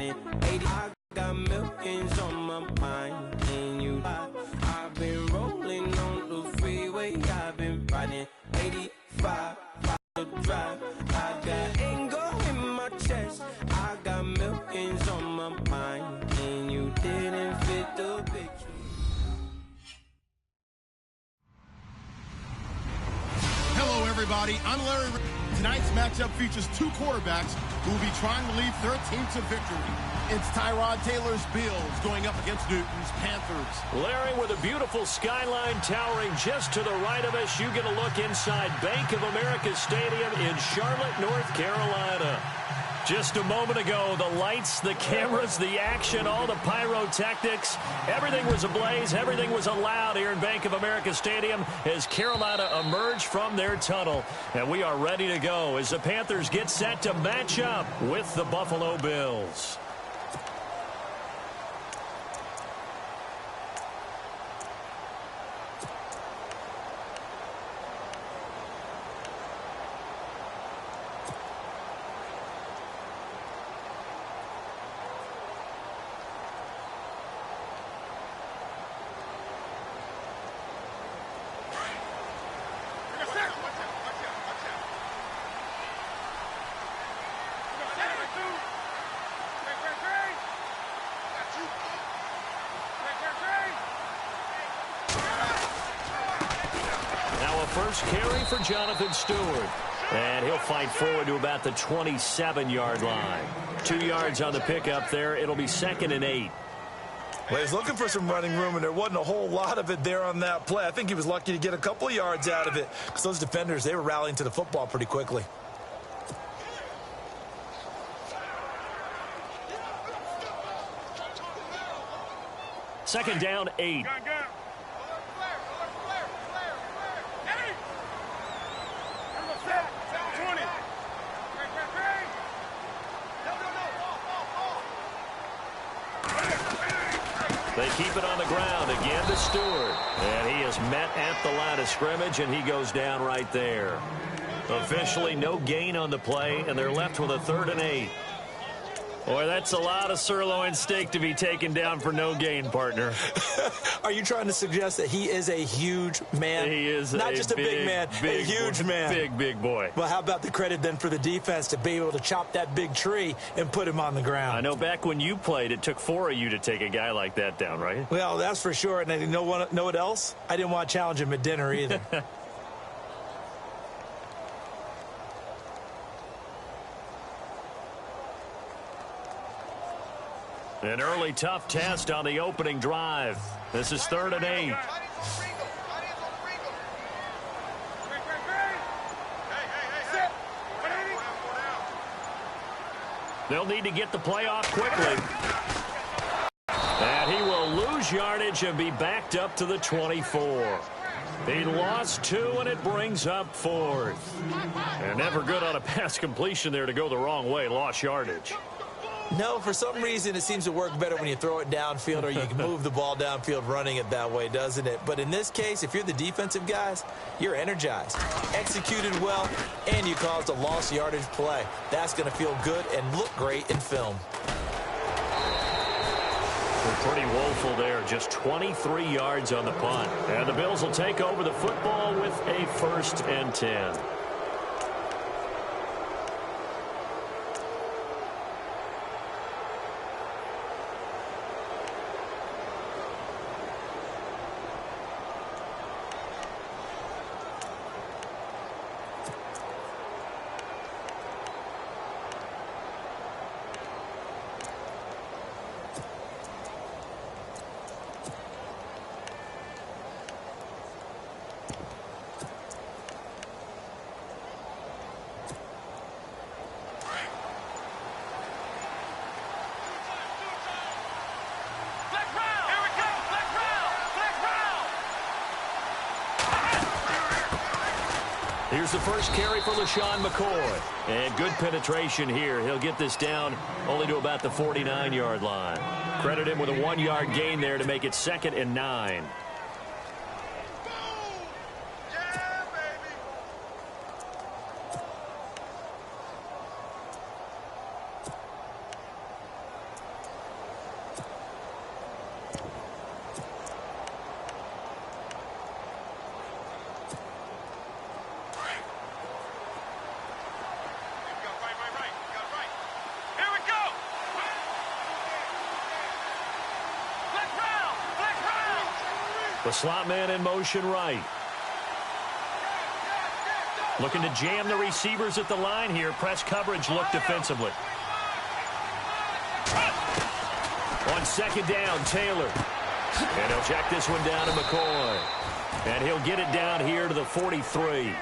running 80. I got millions on my mind, and you I've been rolling on the freeway, I've been riding 85, to drive. I got anger in my chest, I got millions on my mind, and you didn't fit the picture. Hello, everybody. I'm Larry. Tonight's matchup features two quarterbacks who will be trying to lead their team to victory. It's Tyrod Taylor's Bills going up against Newton's Panthers. Larry, with a beautiful skyline towering just to the right of us, you get a look inside Bank of America Stadium in Charlotte, North Carolina. Just a moment ago, the lights, the cameras, the action, all the pyrotechnics, everything was ablaze, everything was allowed here in Bank of America Stadium as Carolina emerged from their tunnel. And we are ready to go as the Panthers get set to match up with the Buffalo Bills. First carry for Jonathan Stewart. And he'll fight forward to about the 27-yard line. 2 yards on the pickup there. It'll be 2nd and 8. Well, he's looking for some running room, and there wasn't a whole lot of it there on that play. I think he was lucky to get a couple of yards out of it because those defenders, they were rallying to the football pretty quickly. Second down, 8. They keep it on the ground again to Stewart. And he is met at the line of scrimmage, and he goes down right there. Officially no gain on the play, and they're left with a 3rd and 8. Boy, that's a lot of sirloin steak to be taken down for no gain, partner. Are you trying to suggest that he is a huge man? He is not just a big man, a huge man. Big boy. Well, how about the credit then for the defense to be able to chop that big tree and put him on the ground? I know back when you played, it took 4 of you to take a guy like that down, right? Well, that's for sure. And you know what else? I didn't want to challenge him at dinner either. An early tough test on the opening drive. This is 3rd and 8. They'll need to get the play off quickly. And he will lose yardage and be backed up to the 24. He lost 2, and it brings up 4th. And never good on a pass completion there to go the wrong way. Lost yardage. No, for some reason it seems to work better when you throw it downfield or you can move the ball downfield running it that way, doesn't it? But in this case, if you're the defensive guys, you're energized, executed well, and you caused a lost yardage play. That's going to feel good and look great in film. They're pretty woeful there. Just 23 yards on the punt. And the Bills will take over the football with a 1st and 10. Here's the first carry for LaShawn McCoy. And good penetration here. He'll get this down only to about the 49-yard line. Credit him with a 1-yard gain there to make it 2nd and 9. The slot man in motion right. Looking to jam the receivers at the line here. Press coverage look defensively. On second down, Taylor. And he'll check this one down to McCoy. And he'll get it down here to the 43.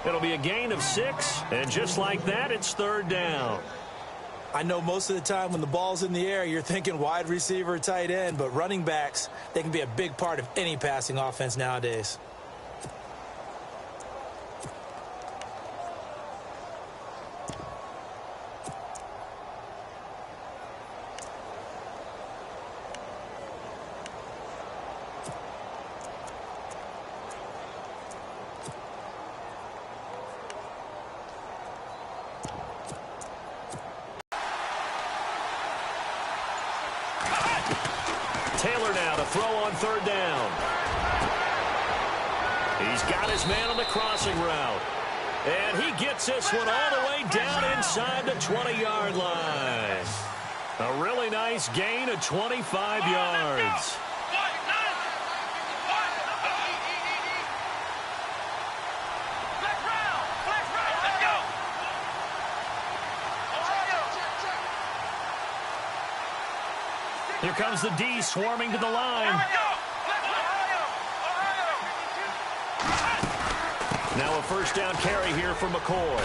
It'll be a gain of 6. And just like that, it's third down. I know most of the time when the ball's in the air, you're thinking wide receiver, tight end, but running backs, they can be a big part of any passing offense nowadays. Taylor now to throw on third down. He's got his man on the crossing route. And he gets this one all the way down inside the 20-yard line. A really nice gain of 25 yards. Here comes the D swarming to the line. Now a first down carry here for McCoy.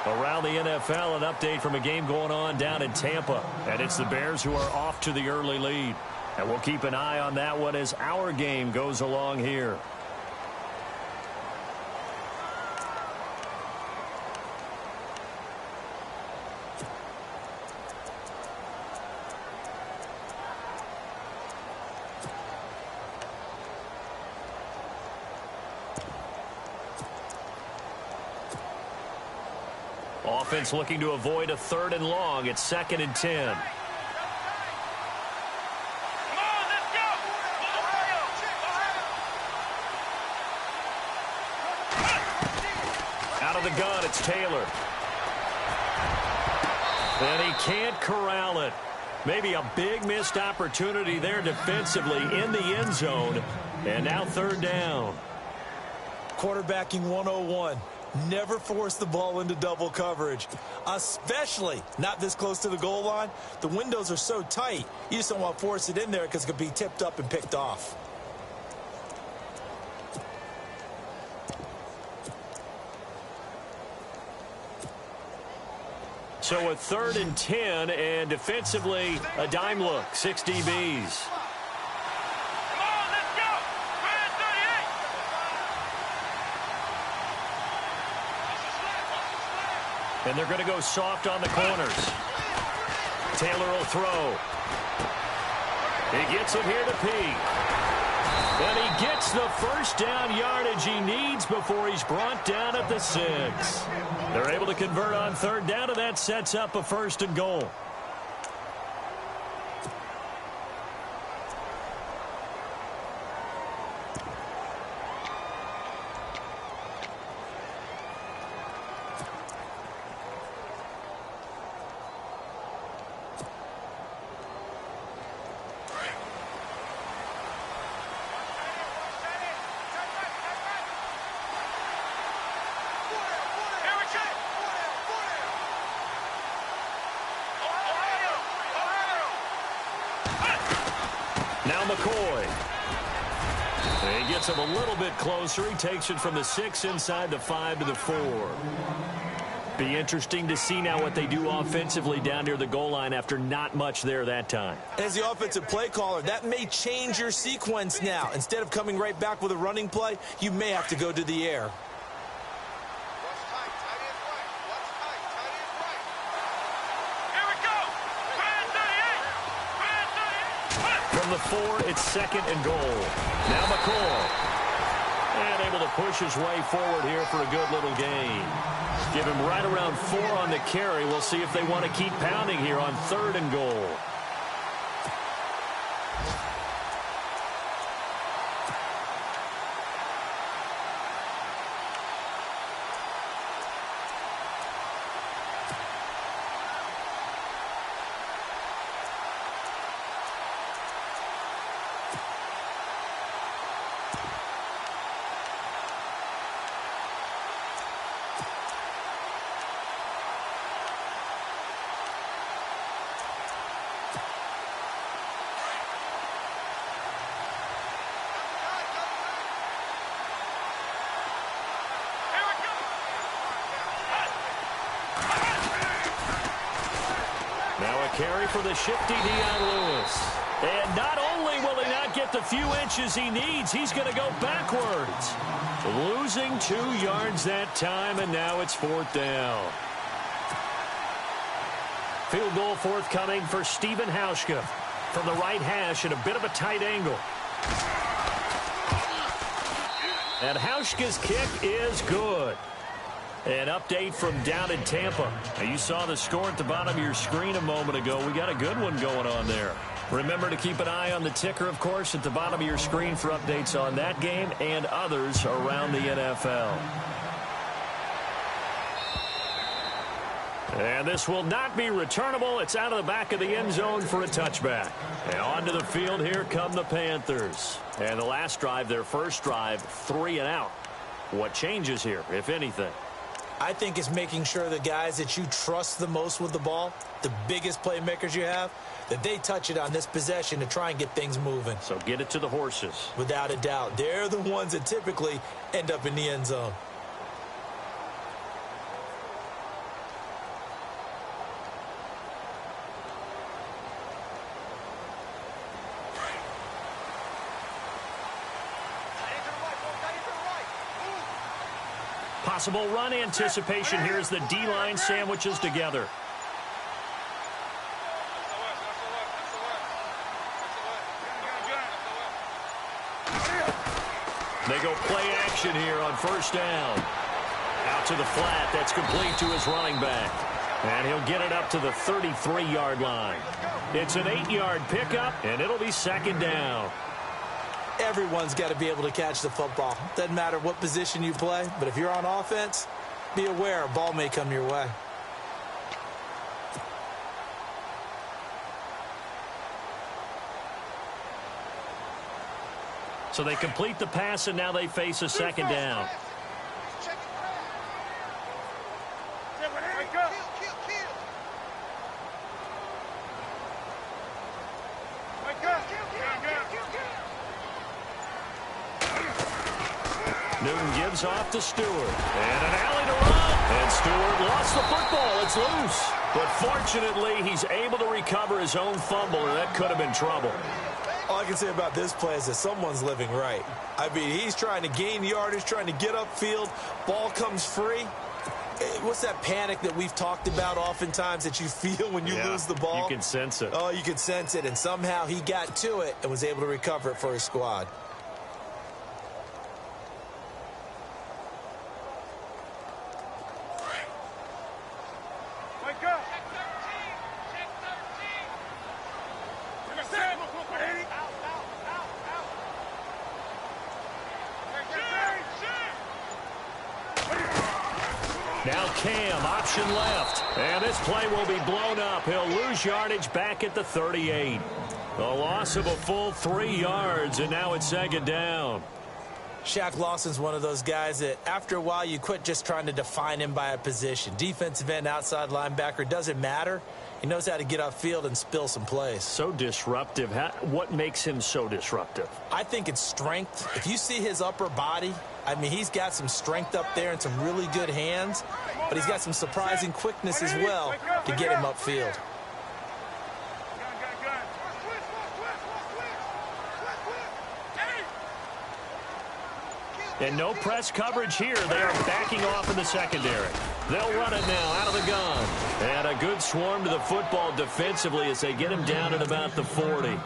Around the NFL, an update from a game going on down in Tampa. And it's the Bears who are off to the early lead. And we'll keep an eye on that one as our game goes along here. Offense looking to avoid a third and long. It's 2nd and 10. Out of the gun, it's Taylor. And he can't corral it. Maybe a big missed opportunity there defensively in the end zone. And now third down. Quarterbacking 101. Never force the ball into double coverage, especially not this close to the goal line. The windows are so tight, you just don't want to force it in there because it could be tipped up and picked off. So a 3rd and 10, and defensively a dime look, 6 DBs. And they're going to go soft on the corners. Taylor will throw. He gets it here to Peak. And he gets the first down yardage he needs before he's brought down at the 6. They're able to convert on third down, and that sets up a 1st and goal. Now McCoy. He gets him a little bit closer. He takes it from the 6 inside the 5 to the 4. Be interesting to see now what they do offensively down near the goal line after not much there that time. As the offensive play caller, that may change your sequence now. Instead of coming right back with a running play, you may have to go to the air. From the 4, it's 2nd and goal. Now McCoy. And able to push his way forward here for a good little gain. Give him right around 4 on the carry. We'll see if they want to keep pounding here on 3rd and goal. carry for the shifty Dion Lewis. And not only will he not get the few inches he needs, he's going to go backwards. Losing 2 yards that time, and now it's 4th down. Field goal forthcoming for Stephen Hauschka from the right hash at a bit of a tight angle. And Hauschka's kick is good. An update from down in Tampa. Now, you saw the score at the bottom of your screen a moment ago. We got a good one going on there. Remember to keep an eye on the ticker, of course, at the bottom of your screen for updates on that game and others around the NFL. And this will not be returnable. It's out of the back of the end zone for a touchback. And onto the field, here come the Panthers. And the last drive, their first drive, 3 and out. What changes here, if anything? I think it's making sure the guys that you trust the most with the ball, the biggest playmakers you have, that they touch it on this possession to try and get things moving. So get it to the horses. Without a doubt. They're the ones that typically end up in the end zone. Possible run anticipation here as the D-line sandwiches together. They go play action here on 1st down. Out to the flat. That's complete to his running back. And he'll get it up to the 33-yard line. It's an 8-yard pickup, and it'll be 2nd down. Everyone's got to be able to catch the football. Doesn't matter what position you play, but if you're on offense, be aware a ball may come your way. So they complete the pass, and now they face a 2nd down. Newton gives off to Stewart. And an alley to run. And Stewart lost the football. It's loose. But fortunately, he's able to recover his own fumble, or that could have been trouble. All I can say about this play is that someone's living right. I mean, he's trying to gain yardage, trying to get upfield. Ball comes free. What's that panic that we've talked about oftentimes that you feel when you lose the ball? You can sense it. Oh, you can sense it. And somehow he got to it and was able to recover it for his squad. Now Cam, option left. And this play will be blown up. He'll lose yardage back at the 38. The loss of a full 3 yards, and now it's 2nd down. Shaq Lawson's one of those guys that after a while you quit just trying to define him by a position. Defensive end, outside linebacker, doesn't matter. He knows how to get upfield and spill some plays. So disruptive. What makes him so disruptive? I think it's strength. If you see his upper body, I mean, he's got some strength up there and some really good hands, but he's got some surprising quickness as well to get him upfield. And no press coverage here. They are backing off in the secondary. They'll run it now out of the gun. And a good swarm to the football defensively as they get him down at about the 40.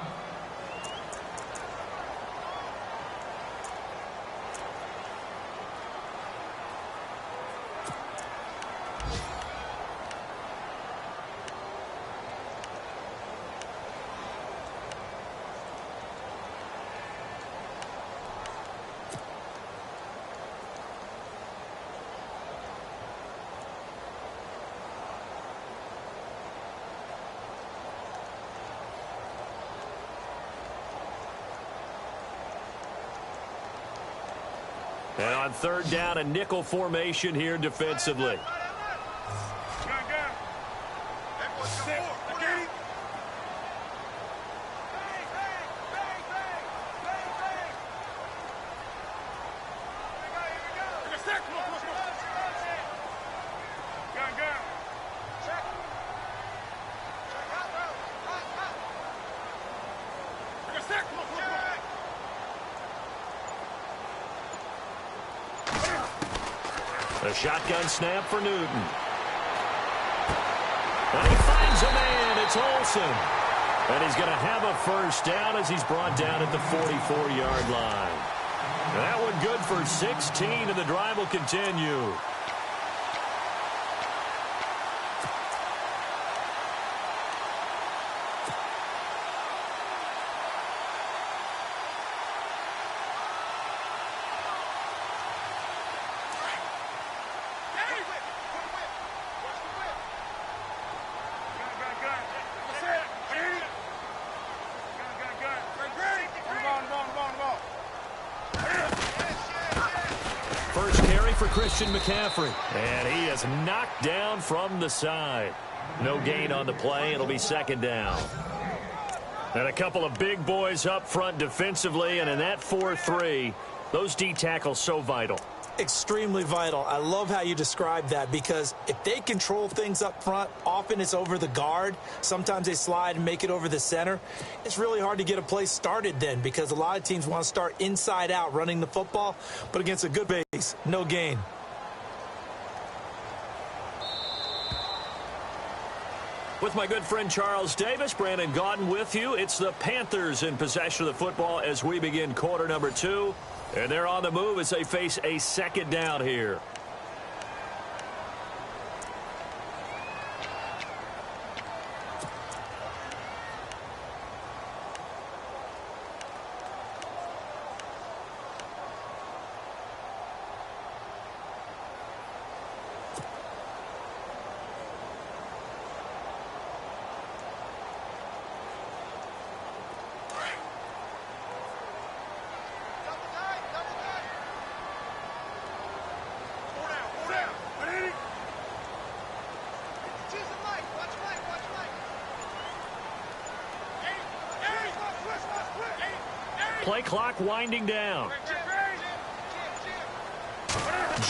And on 3rd down, a nickel formation here defensively. A shotgun snap for Newton. And he finds a man. It's Olsen. And he's going to have a first down as he's brought down at the 44-yard line. That one good for 16, and the drive will continue. For Christian McCaffrey. And he is knocked down from the side. No gain on the play. It'll be second down. And a couple of big boys up front defensively. And in that 4-3, those D tackles so vital. Extremely vital. I love how you describe that, because if they control things up front, often it's over the guard. Sometimes they slide and make it over the center. It's really hard to get a play started then, because a lot of teams want to start inside out running the football, but against a good base, no gain. With my good friend Charles Davis, Brandon Gaudin with you. It's the Panthers in possession of the football as we begin quarter number 2. And they're on the move as they face a second down here. Play clock winding down.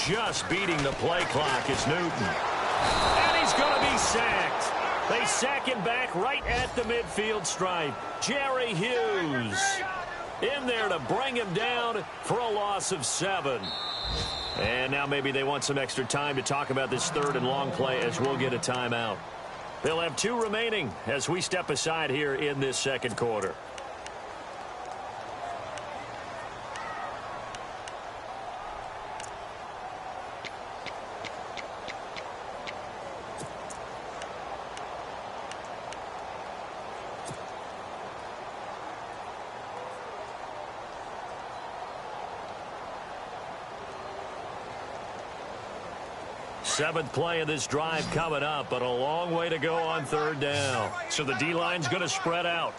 Just beating the play clock is Newton. And he's going to be sacked. They sack him back right at the midfield stripe. Jerry Hughes in there to bring him down for a loss of 7. And now maybe they want some extra time to talk about this third and long play as we'll get a timeout. They'll have 2 remaining as we step aside here in this second quarter. Seventh play of this drive coming up, but a long way to go on third down. So the D-line's going to spread out.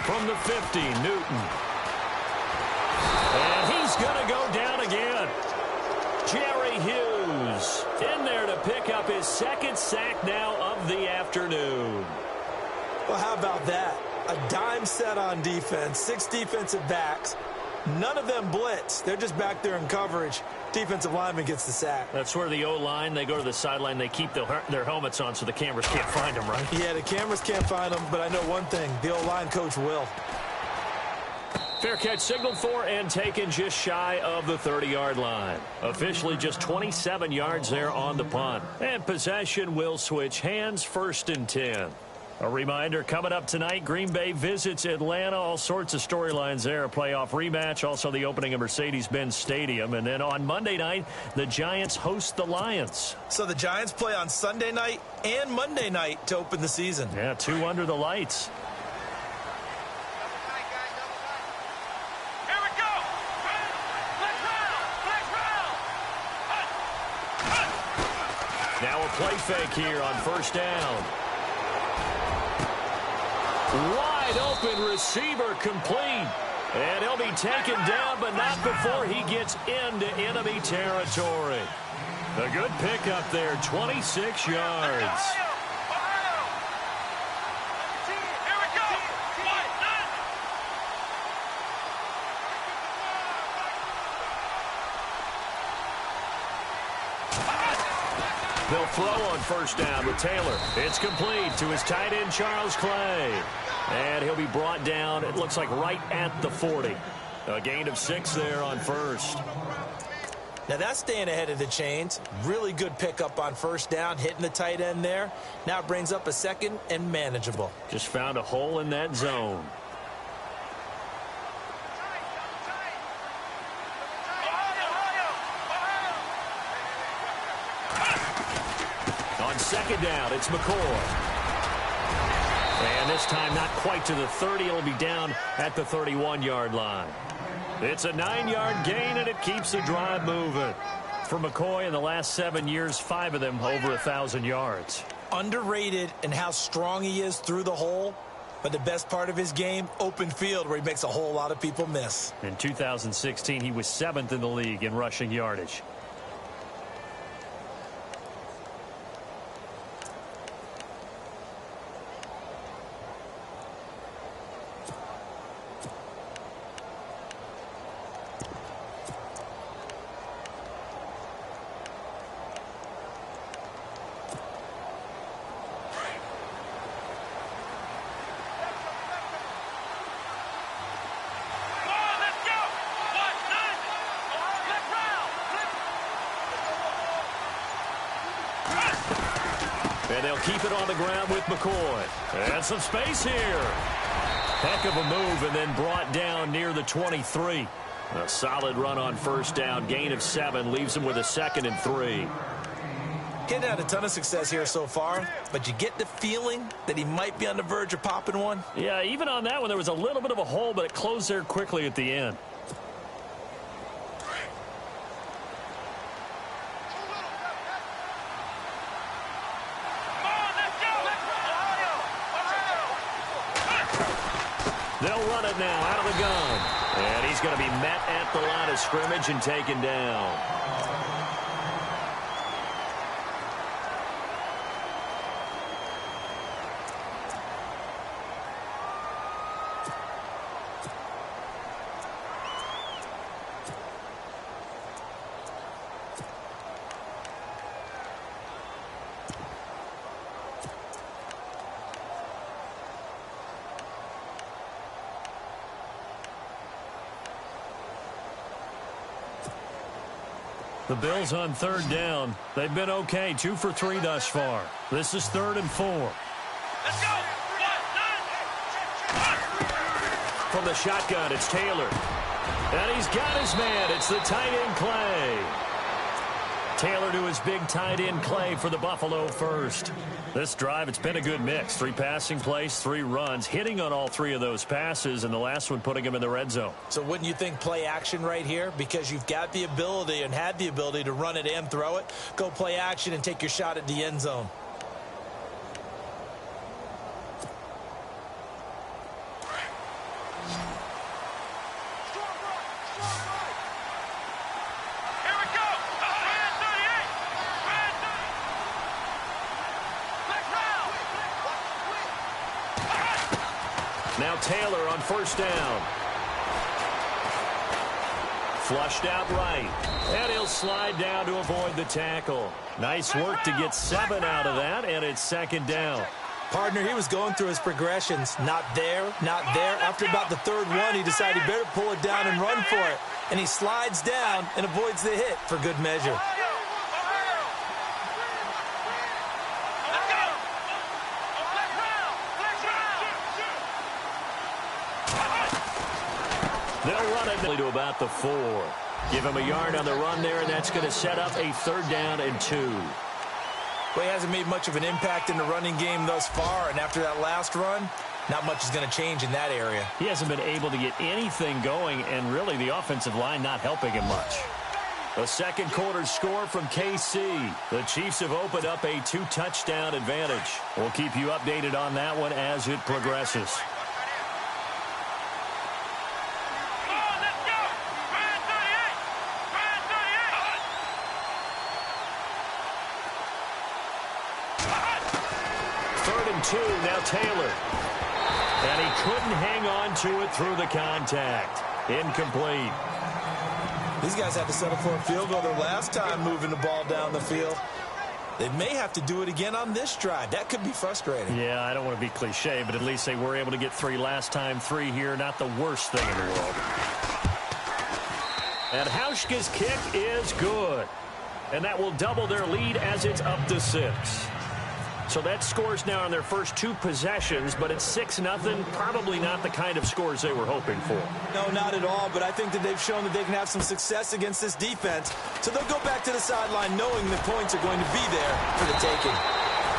From the 50, Newton. And he's going to go down again. Jerry Hughes in there to pick up his second sack now of the afternoon. Well, how about that? A dime set on defense, 6 defensive backs. None of them blitz. They're just back there in coverage. Defensive lineman gets the sack. That's where the O-line, they go to the sideline, they keep their helmets on so the cameras can't find them, right? Yeah, the cameras can't find them, but I know one thing. The O-line coach will. Fair catch signaled for and taken just shy of the 30-yard line. Officially just 27 yards there on the punt. And possession will switch hands, 1st and 10. A reminder, coming up tonight, Green Bay visits Atlanta. All sorts of storylines there. A playoff rematch, also the opening of Mercedes-Benz Stadium. And then on Monday night, the Giants host the Lions. So the Giants play on Sunday night and Monday night to open the season. Yeah, 2 under the lights. Now a play fake here on 1st down. Wide open receiver complete. And he'll be taken down, but not before he gets into enemy territory. A good pickup there, 26 yards. They'll throw on first down with Taylor. It's complete to his tight end, Charles Clay. And he'll be brought down, it looks like right at the 40. A gain of 6 there on first. Now that's staying ahead of the chains. Really good pickup on first down, hitting the tight end there. Now it brings up a second and manageable. Just found a hole in that zone. On second down, it's McCoy. And this time not quite to the 30. It'll be down at the 31-yard line. It's a 9-yard gain, and it keeps the drive moving. For McCoy, in the last 7 years, 5 of them over 1,000 yards. Underrated in how strong he is through the hole. But the best part of his game, open field, where he makes a whole lot of people miss. In 2016, he was 7th in the league in rushing yardage. And they'll keep it on the ground with McCoy. And some space here. Heck of a move, and then brought down near the 23. A solid run on first down. Gain of 7 leaves him with a 2nd and 3. He's had a ton of success here so far, but you get the feeling that he might be on the verge of popping one. Yeah, even on that one, there was a little bit of a hole, but it closed there quickly at the end. They'll run it now out of the gun. And he's going to be met at the line of scrimmage and taken down. The Bills on third down. They've been okay, 2 for 3 thus far. This is 3rd and 4. Let's go. From the shotgun, it's Taylor. And he's got his man. It's the tight end, Clay. Taylor to his big tight end, Clay, for the Buffalo first. This drive, it's been a good mix. 3 passing plays, 3 runs, hitting on all 3 of those passes, and the last one putting him in the red zone. So wouldn't you think play action right here? Because you've got the ability and had the ability to run it and throw it. Go play action and take your shot at the end zone. Now Taylor on first down. Flushed out right. And he'll slide down to avoid the tackle. Nice work to get 7 out of that, and it's 2nd down. Partner, he was going through his progressions. Not there, not there. After about the 3rd one, he decided he better pull it down and run for it. And he slides down and avoids the hit for good measure. They'll run it to about the 4. Give him a yard on the run there, and that's going to set up a 3rd down and 2. Well, he hasn't made much of an impact in the running game thus far, and after that last run, not much is going to change in that area. He hasn't been able to get anything going, and really the offensive line not helping him much. A second quarter score from KC. The Chiefs have opened up a 2-touchdown advantage. We'll keep you updated on that one as it progresses. Now Taylor. And he couldn't hang on to it through the contact. Incomplete. These guys had to settle for a field goal their last time moving the ball down the field. They may have to do it again on this drive. That could be frustrating. Yeah, I don't want to be cliche, but at least they were able to get 3 last time. 3 here, not the worst thing in the world. And Hauschka's kick is good. And that will double their lead as it's up to 6. So that scores now on their first 2 possessions, but it's 6-0. Probably not the kind of scores they were hoping for. No, not at all, but I think that they've shown that they can have some success against this defense. So they'll go back to the sideline knowing the points are going to be there for the taking.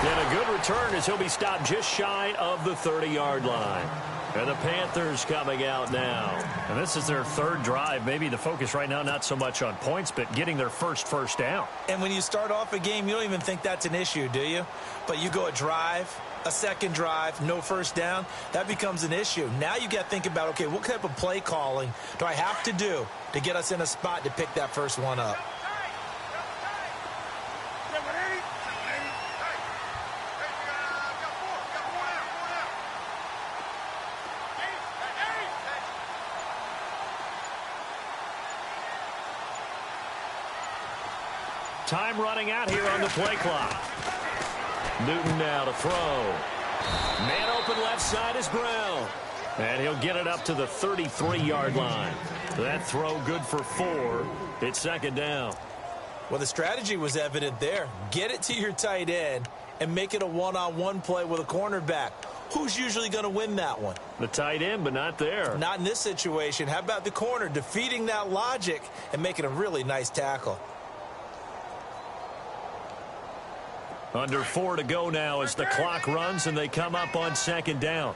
And a good return as he'll be stopped just shy of the 30-yard line. And the Panthers coming out now. And this is their 3rd drive. Maybe the focus right now not so much on points, but getting their first down. And when you start off a game, you don't even think that's an issue, do you? But you go a drive, a 2nd drive, no first down, that becomes an issue. Now you got to think about, okay, what type of play calling do I have to do to get us in a spot to pick that first one up? Time running out here on the play clock. Newton now to throw. Man open left side is Brown. And he'll get it up to the 33-yard line. That throw good for 4. It's 2nd down. Well, the strategy was evident there. Get it to your tight end and make it a one-on-one play with a cornerback. Who's usually going to win that one? The tight end, but not there. Not in this situation. How about the corner defeating that logic and making a really nice tackle? Under 4 to go now as the clock runs and they come up on 2nd down.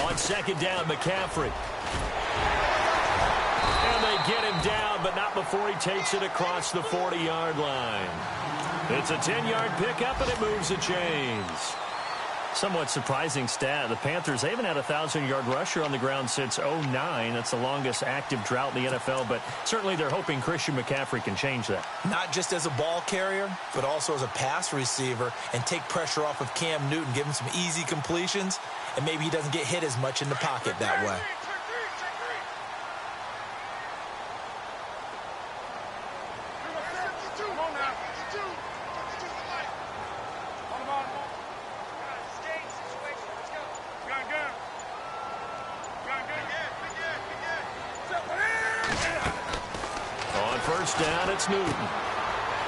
On 2nd down, McCaffrey. And they get him down, but not before he takes it across the 40-yard line. It's a 10-yard pickup, and it moves the chains. Somewhat surprising stat. The Panthers, they haven't had a 1,000-yard rusher on the ground since 2009. That's the longest active drought in the NFL, but certainly they're hoping Christian McCaffrey can change that. Not just as a ball carrier, but also as a pass receiver and take pressure off of Cam Newton, give him some easy completions, and maybe he doesn't get hit as much in the pocket that way. Down, it's Newton.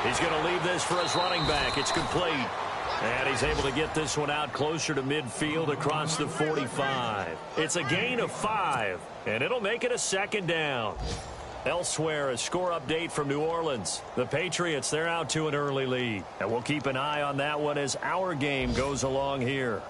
He's going to leave this for his running back. It's complete. And he's able to get this one out closer to midfield across the 45. It's a gain of 5, and it'll make it a 2nd down. Elsewhere, a score update from New Orleans. The Patriots, they're out to an early lead. And we'll keep an eye on that one as our game goes along here.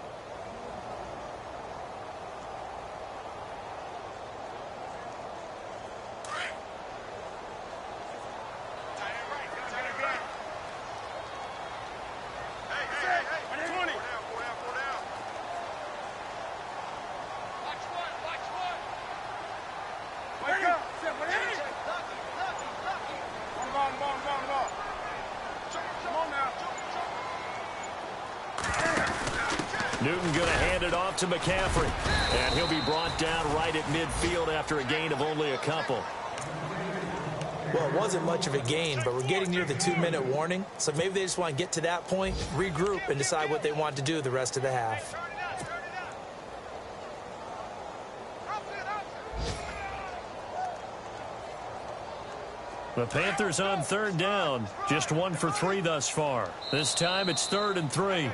Newton going to hand it off to McCaffrey. And he'll be brought down right at midfield after a gain of only a couple. Well, it wasn't much of a gain, but we're getting near the 2-minute warning. So maybe they just want to get to that point, regroup, and decide what they want to do the rest of the half. The Panthers on 3rd down. Just 1 for 3 thus far. This time it's 3rd and 3.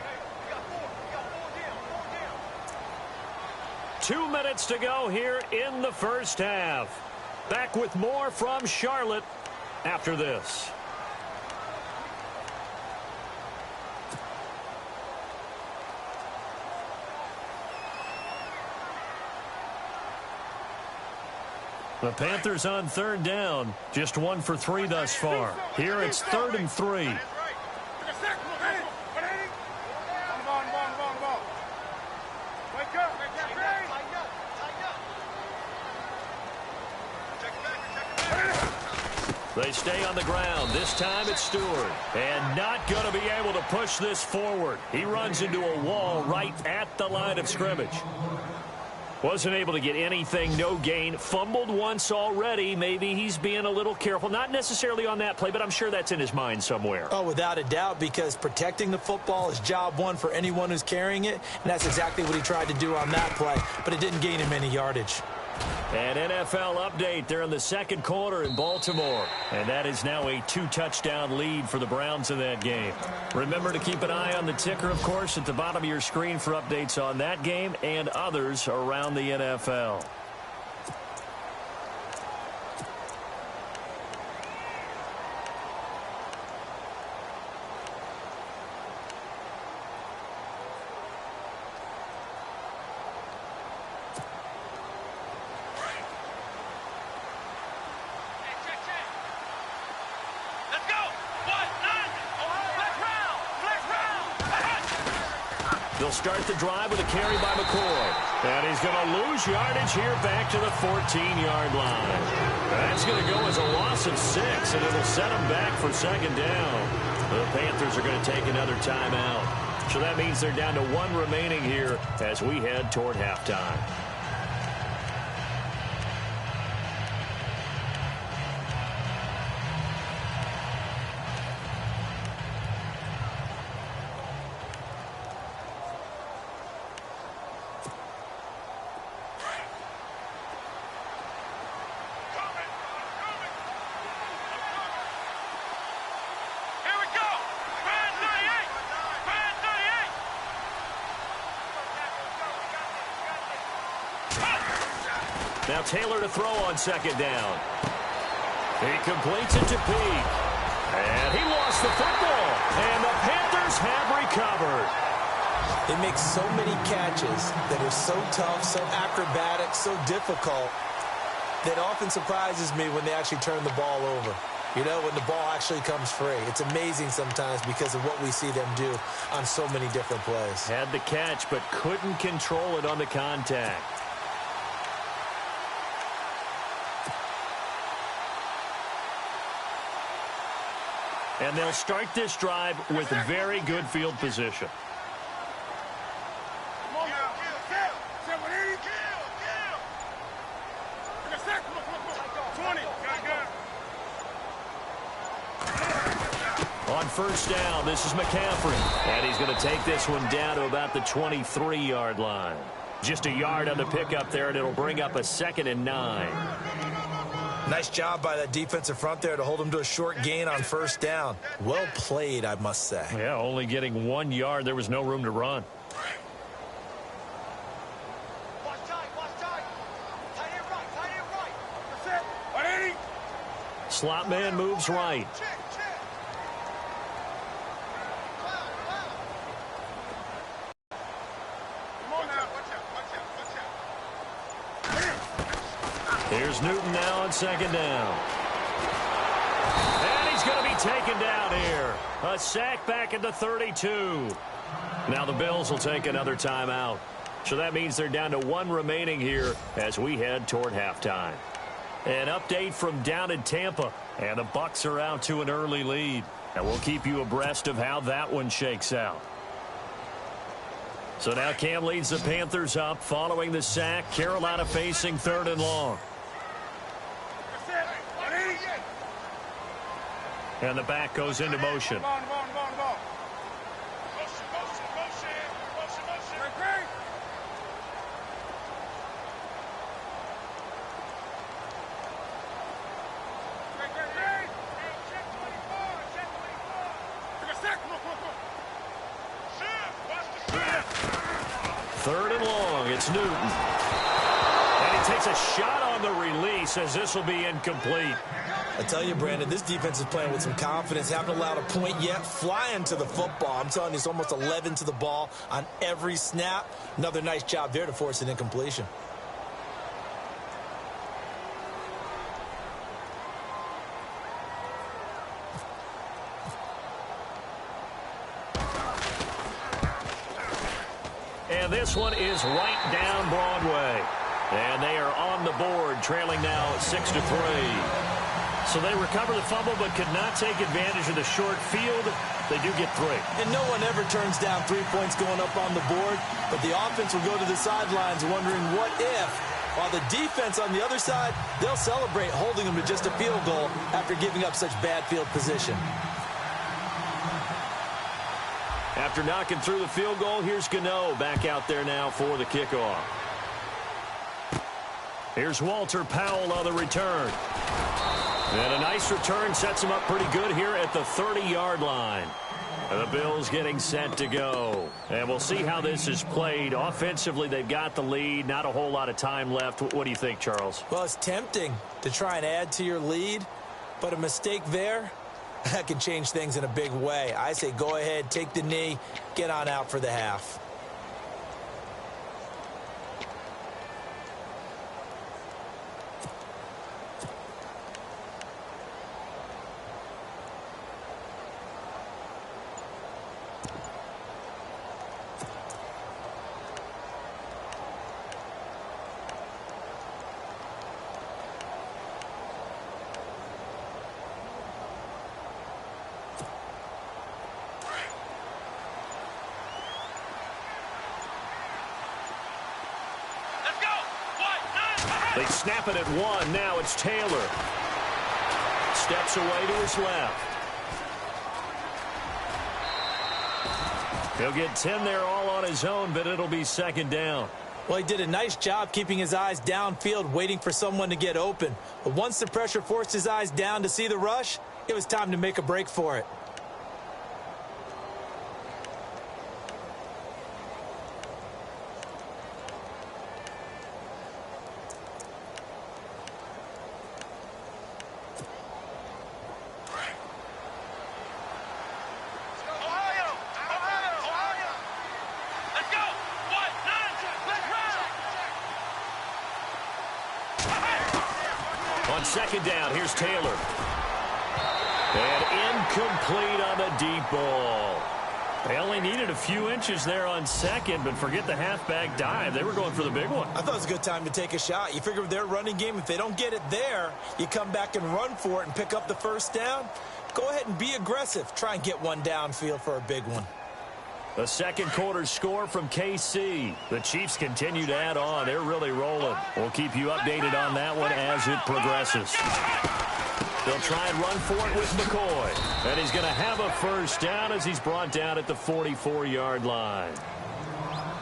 2 minutes to go here in the first half. Back with more from Charlotte after this. The Panthers on 3rd down. Just 1 for 3 thus far. Here it's 3rd and 3. They stay on the ground. This time it's Stewart. And not going to be able to push this forward. He runs into a wall right at the line of scrimmage. Wasn't able to get anything, no gain. Fumbled once already. Maybe he's being a little careful. Not necessarily on that play, but I'm sure that's in his mind somewhere. Oh, without a doubt, because protecting the football is job one for anyone who's carrying it, and that's exactly what he tried to do on that play, but it didn't gain him any yardage. An NFL update. They're in the second quarter in Baltimore. And that is now a 2-touchdown lead for the Browns in that game. Remember to keep an eye on the ticker, of course, at the bottom of your screen for updates on that game and others around the NFL. They'll start the drive with a carry by McCoy. And he's going to lose yardage here back to the 14-yard line. That's going to go as a loss of 6, and it'll set them back for second down. The Panthers are going to take another timeout. So that means they're down to 1 remaining here as we head toward halftime. Now Taylor to throw on second down. He completes it to Peake. And he lost the football. And the Panthers have recovered. They make so many catches that are so tough, so acrobatic, so difficult, that often surprises me when they actually turn the ball over. You know, when the ball actually comes free. It's amazing sometimes because of what we see them do on so many different plays. Had the catch, but couldn't control it on the contact. And they'll start this drive with very good field position. On first down, this is McCaffrey. And he's going to take this one down to about the 23-yard line. Just a yard on the pickup there, and it'll bring up a 2nd and 9. Nice job by that defensive front there to hold him to a short gain on first down. Well played, I must say. Yeah, only getting 1 yard. There was no room to run. Slot man moves right. Here's Newton now on second down. And he's going to be taken down here. A sack back at the 32. Now the Bills will take another timeout. So that means they're down to 1 remaining here as we head toward halftime. An update from down in Tampa. And the Bucs are out to an early lead. And we'll keep you abreast of how that one shakes out. So now Cam leads the Panthers up following the sack. Carolina facing 3rd and long. And the back goes into motion. Third and long, it's Newton. And he takes a shot on the release as this will be incomplete. I tell you, Brandon, this defense is playing with some confidence. Haven't allowed a point yet. Flying to the football. I'm telling you, it's almost 11 to the ball on every snap. Another nice job there to force an incompletion. And this one is right down Broadway. And they are on the board, trailing now 6-3. So they recover the fumble but could not take advantage of the short field. They do get 3. And no one ever turns down 3 points going up on the board, but the offense will go to the sidelines wondering what if, while the defense on the other side, they'll celebrate holding them to just a field goal after giving up such bad field position. After knocking through the field goal, here's Gano back out there now for the kickoff. Here's Walter Powell on the return. And a nice return sets him up pretty good here at the 30-yard line. And the Bills getting set to go. And we'll see how this is played. Offensively, they've got the lead. Not a whole lot of time left. What do you think, Charles? Well, it's tempting to try and add to your lead, but a mistake there, that can change things in a big way. I say go ahead, take the knee, get on out for the half. They snap it at 1. Now it's Taylor. Steps away to his left. He'll get 10 there all on his own, but it'll be second down. Well, he did a nice job keeping his eyes downfield, waiting for someone to get open. But once the pressure forced his eyes down to see the rush, it was time to make a break for it. On second down, here's Taylor. And incomplete on the deep ball. They only needed a few inches there on second, but forget the halfback dive. They were going for the big one. I thought it was a good time to take a shot. You figure with their running game, if they don't get it there, you come back and run for it and pick up the first down. Go ahead and be aggressive. Try and get one downfield for a big one. The second quarter score from KC. The Chiefs continue to add on. They're really rolling. We'll keep you updated on that one as it progresses. They'll try and run for it with McCoy. And he's going to have a first down as he's brought down at the 44-yard line.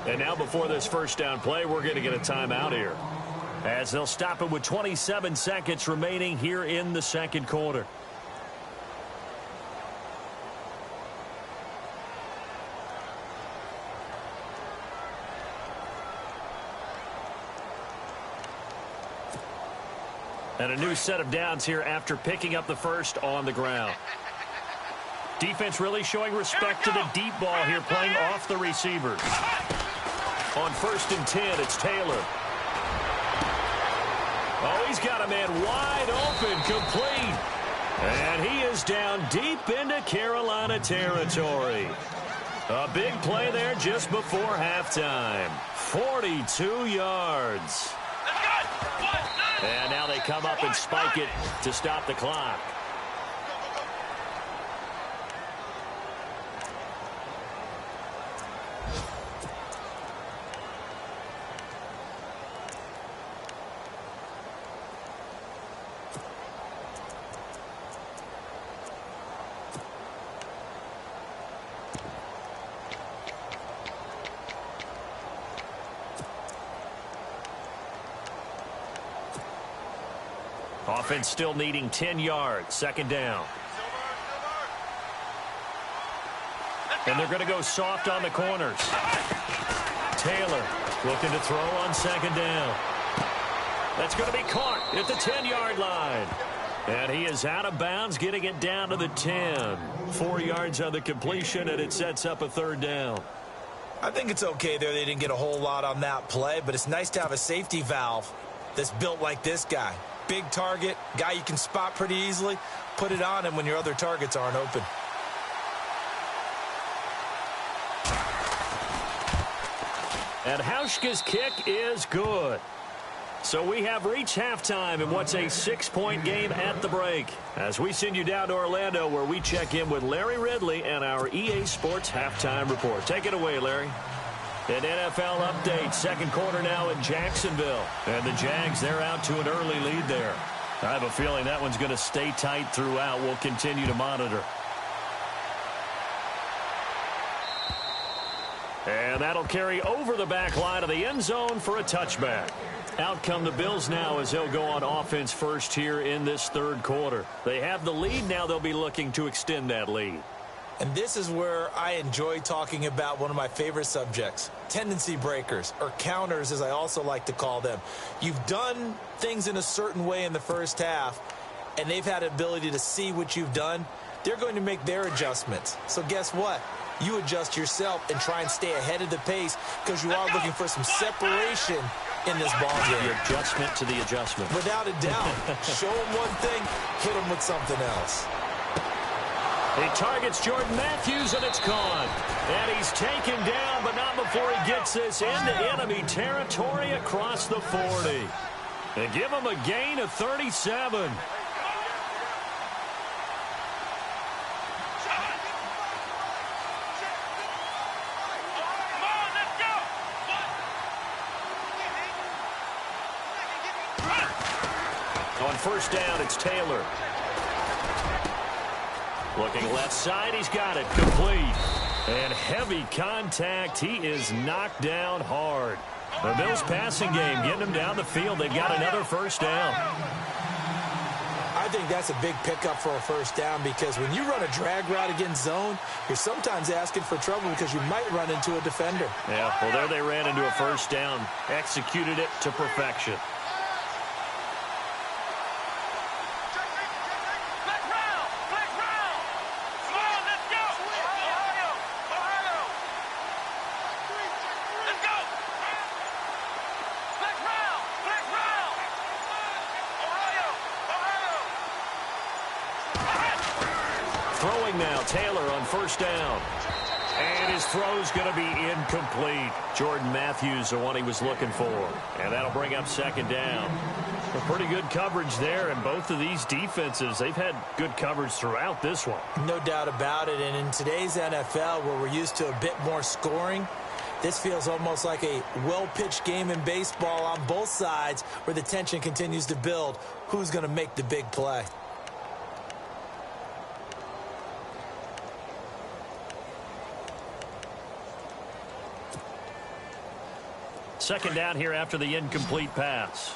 And now before this first down play, we're going to get a timeout here, as they'll stop it with 27 seconds remaining here in the second quarter. And a new set of downs here after picking up the first on the ground. Defense really showing respect to the deep ball here, playing off the receivers. On 1st and 10, it's Taylor. Oh, he's got a man wide open, complete. And he is down deep into Carolina territory. A big play there just before halftime. 42 yards. And now they come up and spike it to stop the clock. Offense still needing 10 yards. Second down. And they're going to go soft on the corners. Taylor looking to throw on second down. That's going to be caught at the 10-yard line. And he is out of bounds, getting it down to the 10. 4 yards on the completion, and it sets up a third down. I think it's okay there. They didn't get a whole lot on that play, but it's nice to have a safety valve that's built like this guy. Big target, guy you can spot pretty easily. Put it on him when your other targets aren't open. And Hauschka's kick is good. So we have reached halftime in what's a 6-point game at the break. As we send you down to Orlando, where we check in with Larry Ridley and our EA Sports Halftime Report. Take it away, Larry. An NFL update. Second quarter now in Jacksonville. And the Jags, they're out to an early lead there. I have a feeling that one's going to stay tight throughout. We'll continue to monitor. And that'll carry over the back line of the end zone for a touchback. Out come the Bills now as they'll go on offense first here in this third quarter. They have the lead. Now they'll be looking to extend that lead. And this is where I enjoy talking about one of my favorite subjects, tendency breakers, or counters as I also like to call them. You've done things in a certain way in the first half, and they've had an ability to see what you've done. They're going to make their adjustments. So guess what? You adjust yourself and try and stay ahead of the pace because you are looking for some separation in this ball game. The adjustment to the adjustment. Without a doubt. Show them one thing, hit them with something else. He targets Jordan Matthews, and it's gone. And he's taken down, but not before he gets this into enemy territory across the 40. They give him a gain of 37. On first down, it's Taylor. Looking left side, he's got it. Complete. And heavy contact. He is knocked down hard. The Bills passing game getting him down the field. They've got another first down. I think that's a big pickup for a first down because when you run a drag route against zone, you're sometimes asking for trouble because you might run into a defender. Yeah, well, there they ran into a first down. Executed it to perfection. Throwing now, Taylor on first down. And his throw's going to be incomplete. Jordan Matthews, the one he was looking for. And that'll bring up second down. A pretty good coverage there, and both of these defenses, they've had good coverage throughout this one. No doubt about it, and in today's NFL, where we're used to a bit more scoring, this feels almost like a well-pitched game in baseball on both sides where the tension continues to build. Who's going to make the big play? Second down here after the incomplete pass.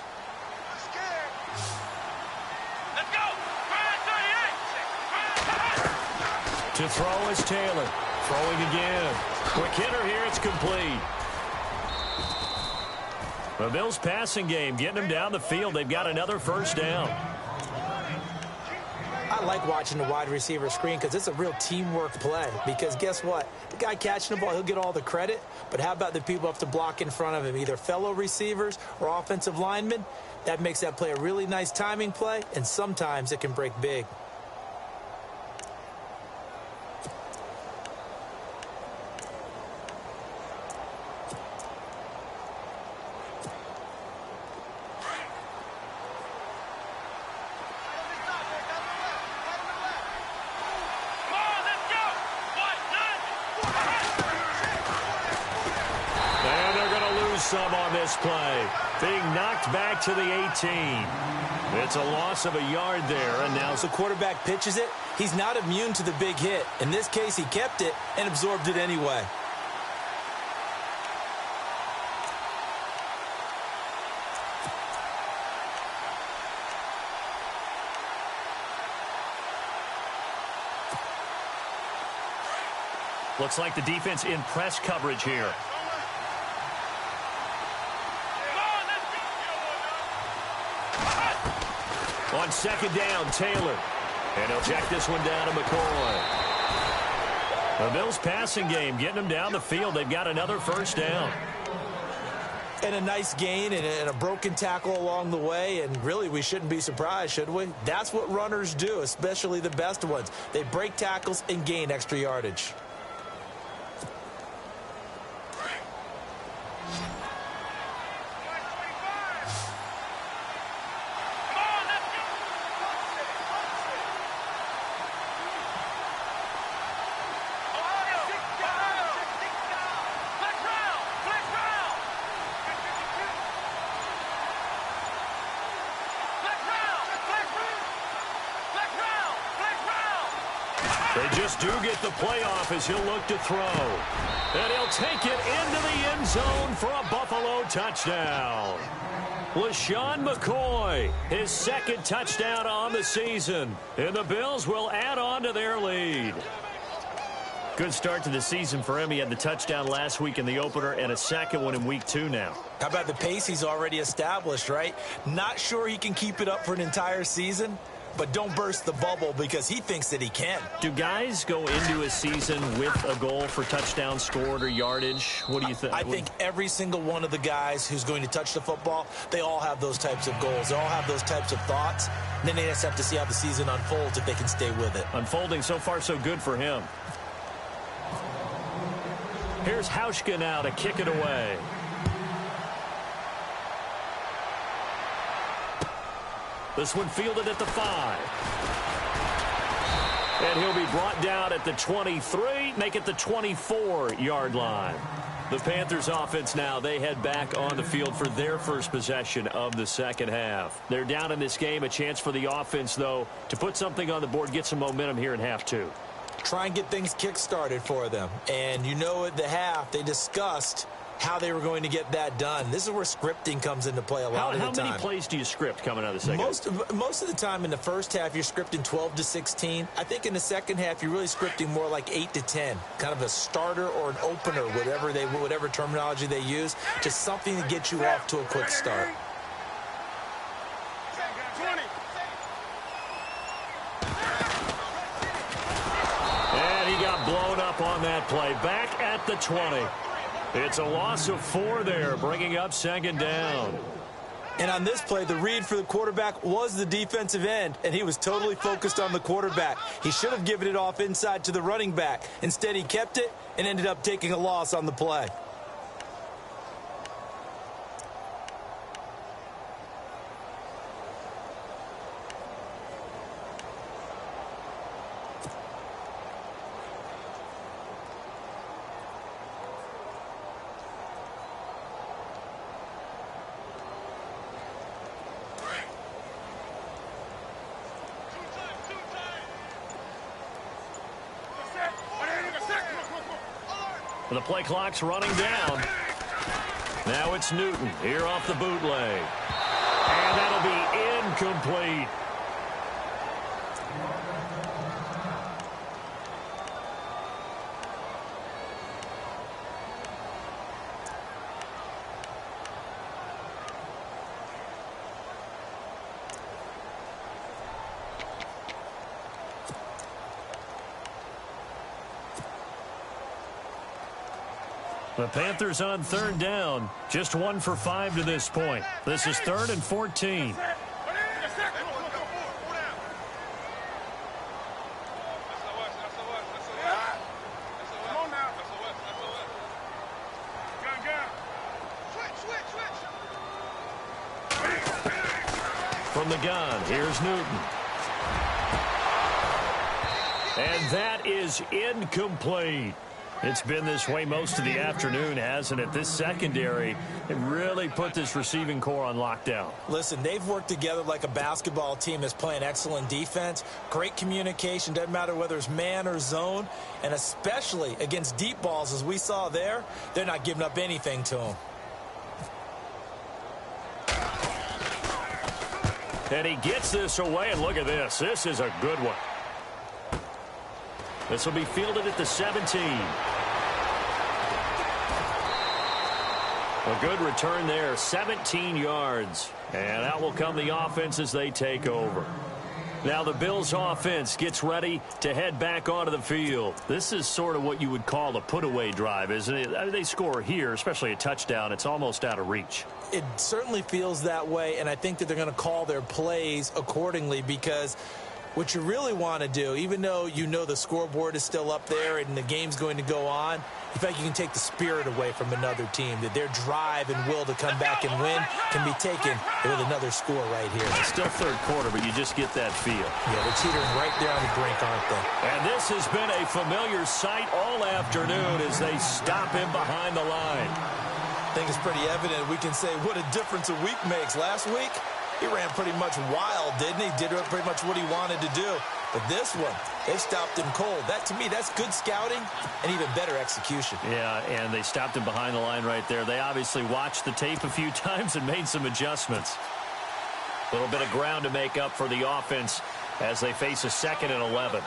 Let's go. To throw is Taylor. Throwing again. Quick hitter here. It's complete. The Bills passing game getting them down the field. They've got another first down. I like watching the wide receiver screen because it's a real teamwork play. Because guess what? The guy catching the ball, he'll get all the credit. But how about the people up to block in front of him, either fellow receivers or offensive linemen? That makes that play a really nice timing play, and sometimes it can break big. Some on this play. Being knocked back to the 18. It's a loss of a yard there, and now the quarterback pitches it. He's not immune to the big hit. In this case, he kept it and absorbed it anyway. looks like the defense in press coverage here. On second down, Taylor. And he'll check this one down to McCoy. The Bills passing game getting them down the field. They've got another first down. And a nice gain and a broken tackle along the way. And really, we shouldn't be surprised, should we? That's what runners do, especially the best ones. They break tackles and gain extra yardage. They just do get the playoff as he'll look to throw. And he'll take it into the end zone for a Buffalo touchdown. LeSean McCoy, his second touchdown on the season. And the Bills will add on to their lead. Good start to the season for him. He had the touchdown last week in the opener and a second one in week 2 now. How about the pace he's already established, right? Not sure he can keep it up for an entire season, but don't burst the bubble because he thinks that he can. Do guys go into a season with a goal for touchdown scored or yardage? What do you think? I think every single one of the guys who's going to touch the football, they all have those types of goals. They all have those types of thoughts. And then they just have to see how the season unfolds if they can stay with it. Unfolding so far so good for him. Here's Hauschka now to kick it away. This one fielded at the 5. And he'll be brought down at the 23, make it the 24-yard line. The Panthers offense now, they head back on the field for their first possession of the second half. They're down in this game, a chance for the offense, though, to put something on the board, get some momentum here in half 2. Try and get things kick-started for them. And you know at the half, they discussed how they were going to get that done. This is where scripting comes into play a lot of the time. How many plays do you script coming out of the second? Most of the time in the first half, you're scripting 12 to 16. I think in the second half, you're really scripting more like 8 to 10. Kind of a starter or an opener, whatever terminology they use. Just something to get you off to a quick start. Blown up on that play. Back at the 20. It's a loss of 4 there, bringing up second down. And on this play, the read for the quarterback was the defensive end, and he was totally focused on the quarterback. He should have given it off inside to the running back. Instead, he kept it and ended up taking a loss on the play. The play clock's running down. Now it's Newton here off the bootleg. And that'll be incomplete. The Panthers on third down. Just 1 for 5 to this point. This is 3rd and 14. From the gun, here's Newton. And that is incomplete. It's been this way most of the afternoon, hasn't it? This secondary, it really put this receiving core on lockdown. Listen, they've worked together like a basketball team that's playing excellent defense. Great communication, doesn't matter whether it's man or zone. And especially against deep balls, as we saw there, they're not giving up anything to them. And he gets this away, and look at this. This is a good one. This will be fielded at the 17. A good return there, 17 yards. And out will come the offense as they take over. Now the Bills offense gets ready to head back onto the field. This is sort of what you would call a put-away drive, isn't it? I mean, they score here, especially a touchdown. It's almost out of reach. It certainly feels that way, and I think that they're going to call their plays accordingly because what you really want to do, even though you know the scoreboard is still up there and the game's going to go on, in fact, you can take the spirit away from another team, that their drive and will to come back and win can be taken with another score right here. It's still third quarter, but you just get that feel. Yeah, they're teetering right there on the brink, aren't they? And this has been a familiar sight all afternoon as they stop him behind the line. I think it's pretty evident. We can say what a difference a week makes. Last week, he ran pretty much wild, didn't he? Did pretty much what he wanted to do. But this one, They've stopped him cold. That, to me, that's good scouting and even better execution. Yeah, and they stopped him behind the line right there. They obviously watched the tape a few times and made some adjustments. A little bit of ground to make up for the offense as they face a 2nd and 11.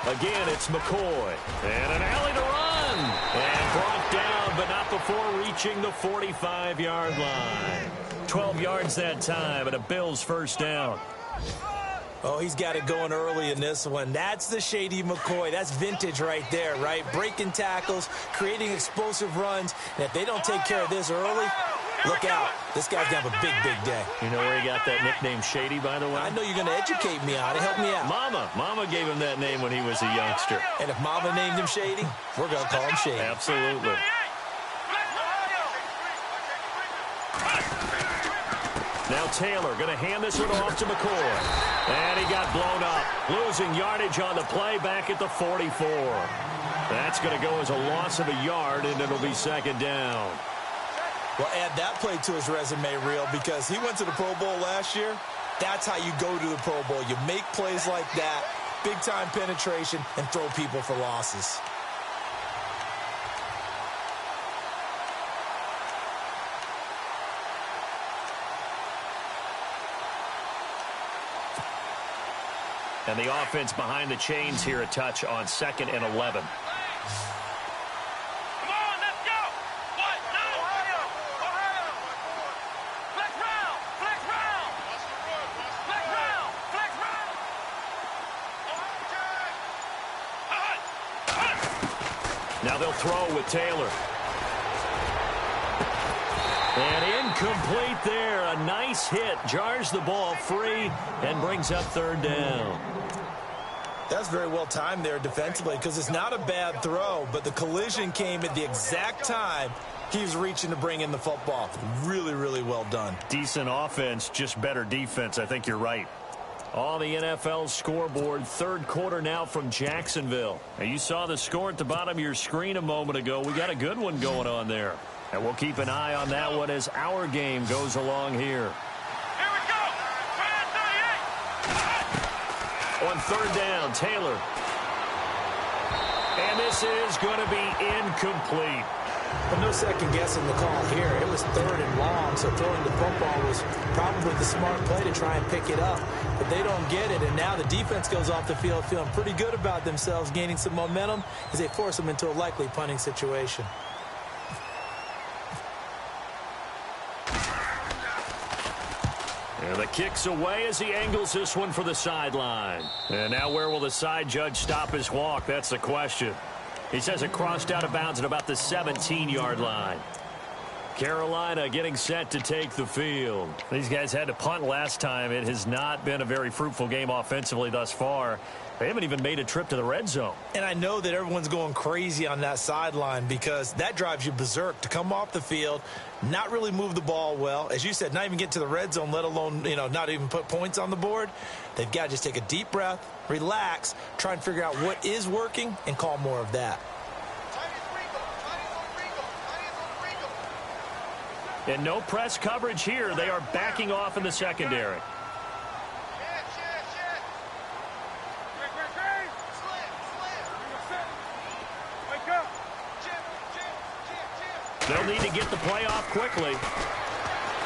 Again, it's McCoy. And an alley to run. And brought down, but not before reaching the 45-yard line. 12 yards that time, and a Bills first down. Oh, he's got it going early in this one. That's the Shady McCoy. That's vintage right there, right? Breaking tackles, creating explosive runs. And if they don't take care of this early, look out. This guy's going to have a big, big day. You know where he got that nickname Shady, by the way? I know you're going to educate me on it. Help me out. Mama gave him that name when he was a youngster. And if Mama named him Shady, we're going to call him Shady. Absolutely. Now Taylor going to hand this one off to McCoy. And he got blown up. Losing yardage on the play back at the 44. That's going to go as a loss of a yard, and it'll be 2nd down. Well, add that play to his resume reel because he went to the Pro Bowl last year. That's how you go to the Pro Bowl. You make plays like that, big-time penetration, and throw people for losses. And the offense behind the chains here a touch on 2nd and 11. Now they'll throw with Taylor. And incomplete there. A nice hit. Jars the ball free and brings up 3rd down. That's very well timed there defensively because it's not a bad throw, but the collision came at the exact time he was reaching to bring in the football. Really, really well done. Decent offense, just better defense. I think you're right. On the NFL scoreboard, 3rd quarter now from Jacksonville. Now, you saw the score at the bottom of your screen a moment ago. We got a good one going on there. And we'll keep an eye on that one as our game goes along here. On 3rd down, Taylor. And this is going to be incomplete. But no second guessing the call here. It was 3rd and long, so throwing the football was probably the smart play to try and pick it up. But they don't get it, and now the defense goes off the field feeling pretty good about themselves, gaining some momentum as they force them into a likely punting situation. And the kick's away as he angles this one for the sideline. And now where will the side judge stop his walk? That's the question. He says it crossed out of bounds at about the 17-yard line. Carolina getting set to take the field. These guys had to punt last time. It has not been a very fruitful game offensively thus far. They haven't even made a trip to the red zone. And I know that everyone's going crazy on that sideline because that drives you berserk to come off the field, not really move the ball well. As you said, not even get to the red zone, let alone, not even put points on the board. They've got to just take a deep breath, relax, try and figure out what is working, and call more of that. And no press coverage here. They are backing off in the secondary. They'll need to get the play off quickly.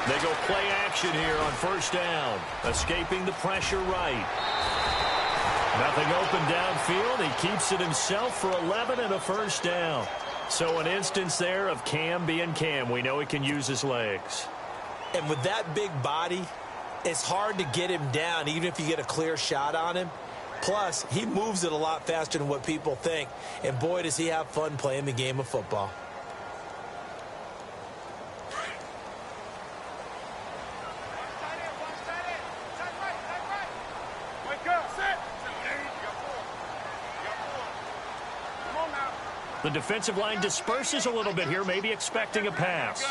They go play action here on 1st down. Escaping the pressure right. Nothing open downfield. He keeps it himself for 11 and a 1st down. So an instance there of Cam being Cam. We know he can use his legs. And with that big body, it's hard to get him down even if you get a clear shot on him. Plus, he moves it a lot faster than what people think. And boy, does he have fun playing the game of football. The defensive line disperses a little bit here, maybe expecting a pass.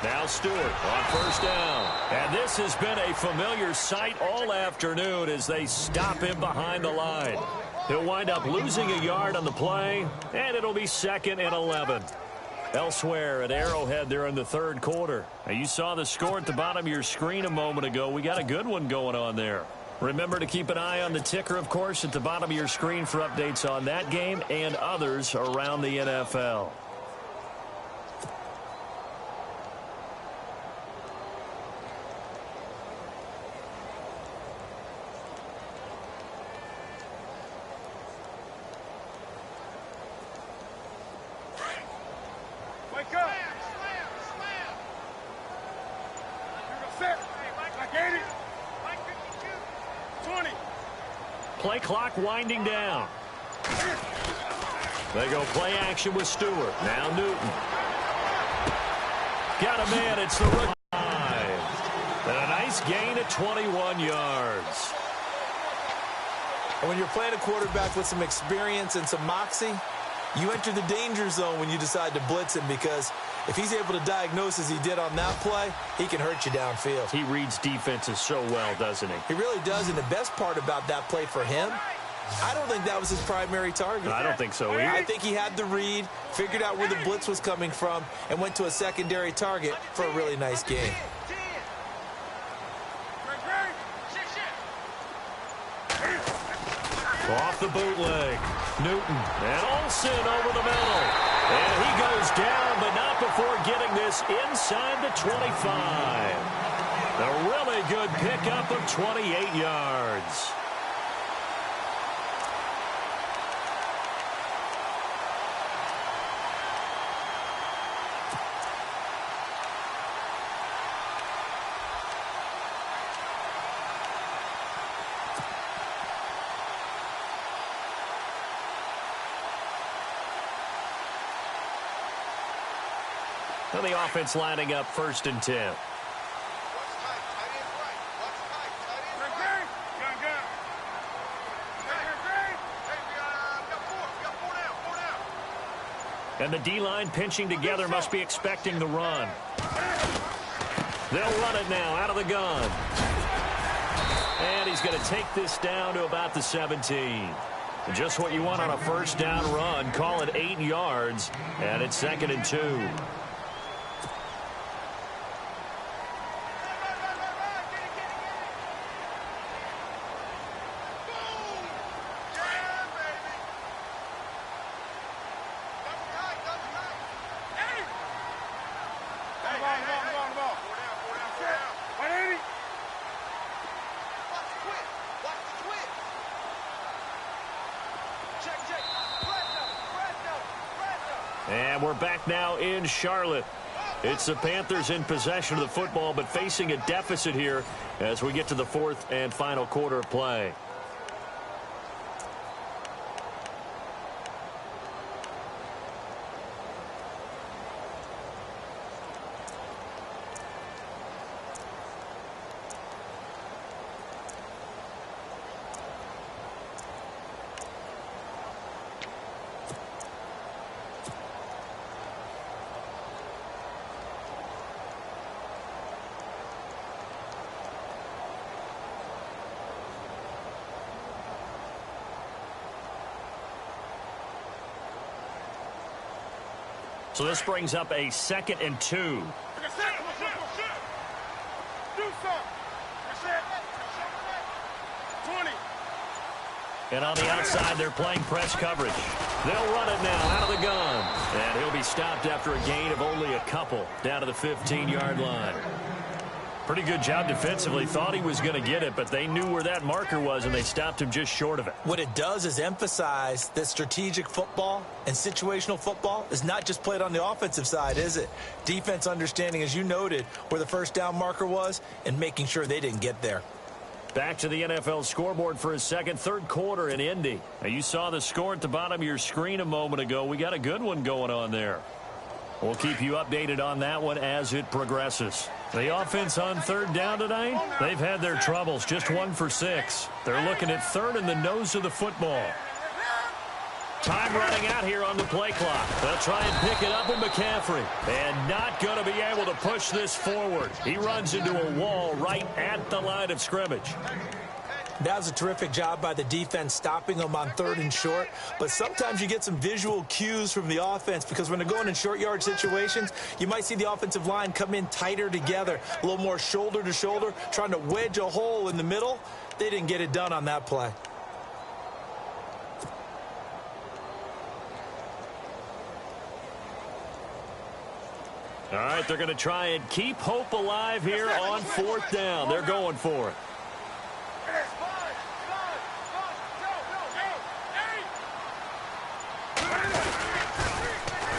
Now Stewart on 1st down. And this has been a familiar sight all afternoon as they stop him behind the line. He'll wind up losing a yard on the play, and it'll be 2nd and 11. Elsewhere at Arrowhead there in the third quarter. Now, you saw the score at the bottom of your screen a moment ago. We got a good one going on there. Remember to keep an eye on the ticker, of course, at the bottom of your screen for updates on that game and others around the NFL. Play clock winding down. They go play action with Stewart. Now Newton. Got a man. It's the rookie. And a nice gain at 21 yards. And when you're playing a quarterback with some experience and some moxie, you enter the danger zone when you decide to blitz him, because if he's able to diagnose as he did on that play, he can hurt you downfield. He reads defenses so well, doesn't he? He really does, and the best part about that play for him, I don't think that was his primary target. I don't think so either. I think he had the read, figured out where the blitz was coming from, and went to a secondary target for a really nice gain. Off the bootleg. Newton and Olsen over the middle. And he goes down, but not before getting this inside the 25. A really good pickup of 28 yards. And the offense lining up 1st and 10. And the D-line pinching together, must be expecting the run. They'll run it now out of the gun. And he's going to take this down to about the 17. Just what you want on a first down run. Call it 8 yards. And it's 2nd and 2. And we're back now in Charlotte. It's the Panthers in possession of the football, but facing a deficit here as we get to the 4th and final quarter of play. So this brings up a 2nd and 2. And on the outside, they're playing press coverage. They'll run it now out of the gun. And he'll be stopped after a gain of only a couple down to the 15-yard line. Pretty good job defensively. Thought he was going to get it, but they knew where that marker was, and they stopped him just short of it. What it does is emphasize that strategic football and situational football is not just played on the offensive side, is it? Defense understanding, as you noted, where the first down marker was and making sure they didn't get there. Back to the NFL scoreboard for a second, third quarter in Indy. Now, you saw the score at the bottom of your screen a moment ago. We got a good one going on there. We'll keep you updated on that one as it progresses. The offense on 3rd down tonight, they've had their troubles, just 1 for 6. They're looking at 3rd in the nose of the football. Time running out here on the play clock. They'll try and pick it up with McCaffrey. And not going to be able to push this forward. He runs into a wall right at the line of scrimmage. That was a terrific job by the defense stopping them on 3rd and short. But sometimes you get some visual cues from the offense because when they're going in short yard situations, you might see the offensive line come in tighter together, a little more shoulder to shoulder, trying to wedge a hole in the middle. They didn't get it done on that play. All right, they're going to try and keep hope alive here on 4th down. They're going for it.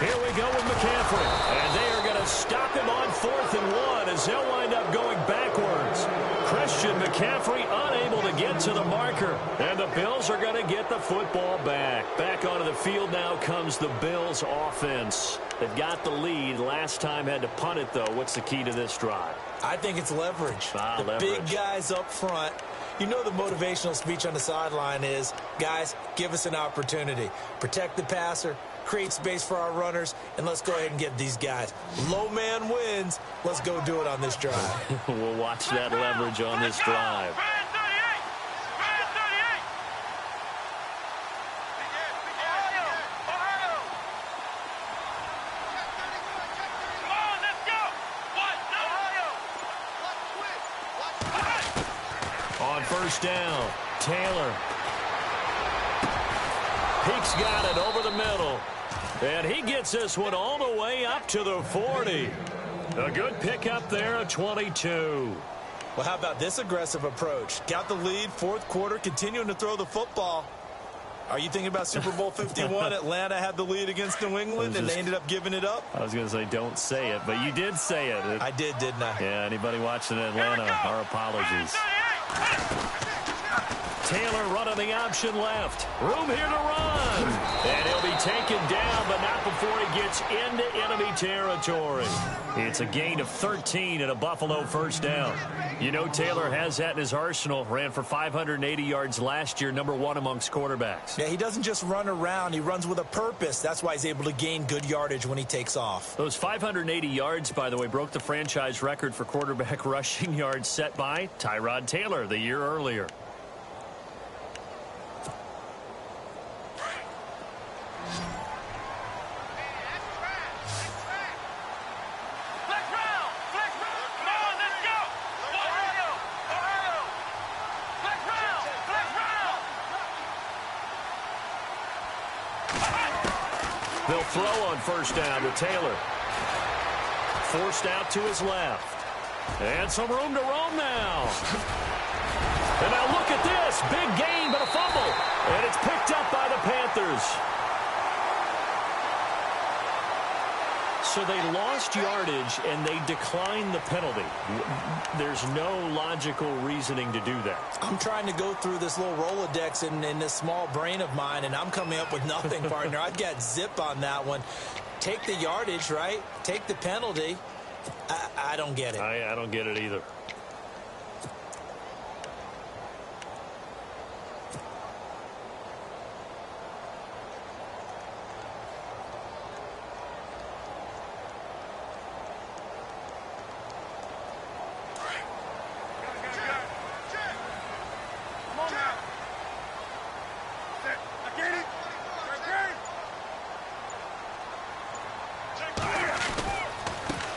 Here we go with McCaffrey. And they are going to stop him on 4th and 1 as they'll wind up going backwards. Christian McCaffrey unable to get to the marker. And the Bills are going to get the football back. Back onto the field now comes the Bills offense. They've got the lead. Last time had to punt it, though. What's the key to this drive? I think it's leverage. The big guys up front. You know the motivational speech on the sideline is, guys, give us an opportunity. Protect the passer, create space for our runners, and let's go ahead and get these guys. Low man wins. Let's go do it on this drive. We'll watch that leverage on this drive. On 1st down, Taylor. Peek's got it over the middle. And he gets this one all the way up to the 40. A good pickup there at 22. Well, how about this aggressive approach? Got the lead, 4th quarter, continuing to throw the football. Are you thinking about Super Bowl 51? Atlanta had the lead against New England, and they ended up giving it up? I was going to say don't say it, but you did say it. I did, didn't I? Yeah, anybody watching Atlanta, our apologies. Taylor running the option left. Room here to run. And he'll be taken down, but not before he gets into enemy territory. It's a gain of 13 and a Buffalo 1st down. You know Taylor has that in his arsenal. Ran for 580 yards last year, #1 amongst quarterbacks. Yeah, he doesn't just run around. He runs with a purpose. That's why he's able to gain good yardage when he takes off. Those 580 yards, by the way, broke the franchise record for quarterback rushing yards set by Tyrod Taylor the year earlier. They'll throw on 1st down to Taylor. Forced out to his left. And some room to roam now. And now look at this. Big gain, but a fumble. And it's picked up by the Panthers. So they lost yardage, and they declined the penalty. There's no logical reasoning to do that. I'm trying to go through this little Rolodex in this small brain of mine, and I'm coming up with nothing, partner. I've got zip on that one. Take the yardage, right? Take the penalty. I don't get it. I don't get it either.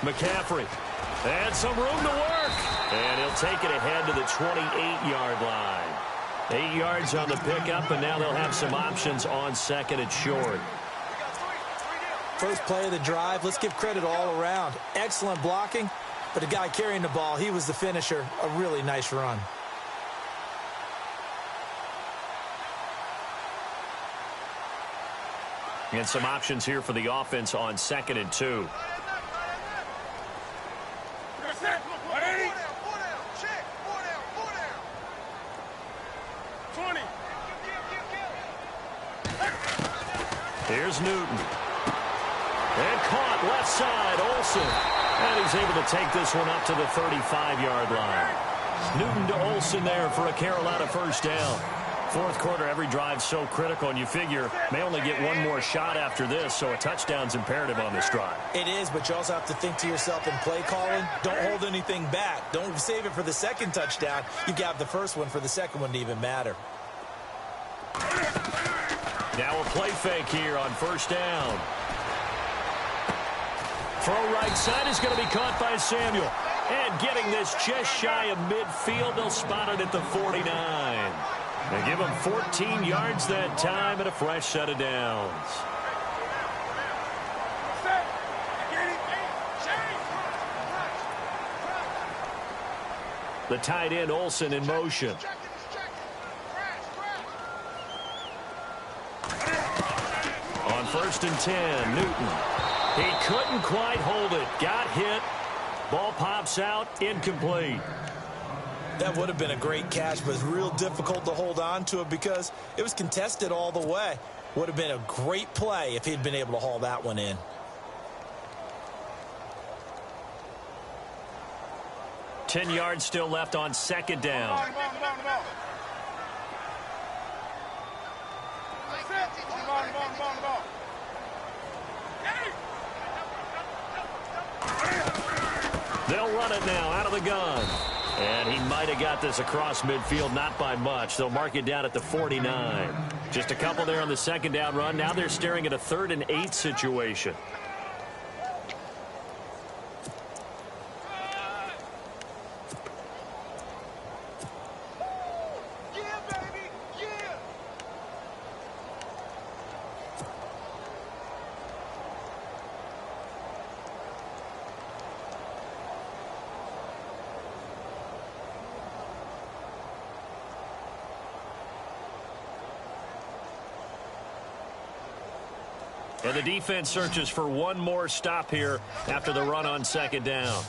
McCaffrey. And some room to work. And he'll take it ahead to the 28-yard line. 8 yards on the pickup, and now they'll have some options on 2nd and short. First play of the drive. Let's give credit all around. Excellent blocking, but the guy carrying the ball, he was the finisher. A really nice run. And some options here for the offense on 2nd and 2. Here's Newton. And caught left side, Olsen. And he's able to take this one up to the 35-yard line. Newton to Olsen there for a Carolina 1st down. Fourth quarter, every drive so critical, and you figure may only get one more shot after this, so a touchdown's imperative on this drive. It is, but you also have to think to yourself in play calling, don't hold anything back. Don't save it for the second touchdown. You got the first one for the second one to even matter. Now a play fake here on first down. Throw right side is going to be caught by Samuel. And getting this just shy of midfield, they'll spot it at the 49. They give him 14 yards that time and a fresh set of downs. The tight end Olsen in motion. On first and 10, Newton. He couldn't quite hold it. Got hit. Ball pops out, incomplete. That would have been a great catch, but it's real difficult to hold on to it because it was contested all the way. Would have been a great play if he'd been able to haul that one in. Ten yards still left on second down. They'll run it now out of the gun. And he might have got this across midfield, not by much. They'll mark it down at the 49. Just a couple there on the second down run. Now they're staring at a 3rd and 8 situation. And the defense searches for one more stop here after the run on second down.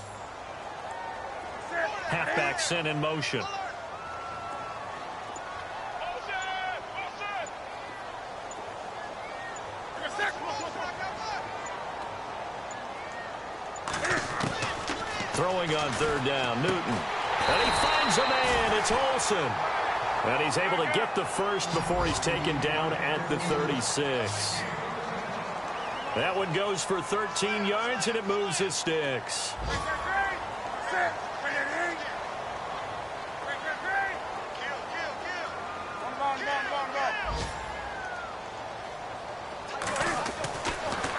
Halfback sent in motion. Throwing on third down, Newton. And he finds a man. It's Olsen. And he's able to get the first before he's taken down at the 36. That one goes for 13 yards, and it moves his sticks.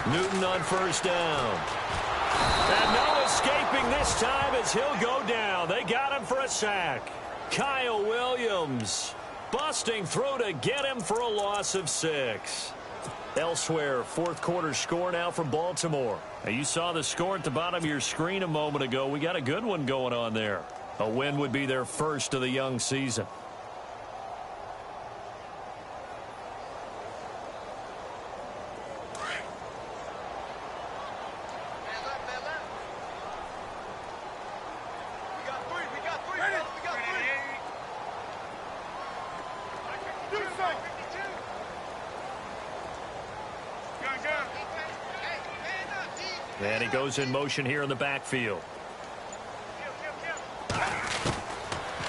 Newton on first down. And no escaping this time as he'll go down. They got him for a sack. Kyle Williams busting through to get him for a loss of 6. Elsewhere, fourth quarter score now from Baltimore. Now, you saw the score at the bottom of your screen a moment ago. We got a good one going on there. A win would be their first of the young season. And he goes in motion here in the backfield.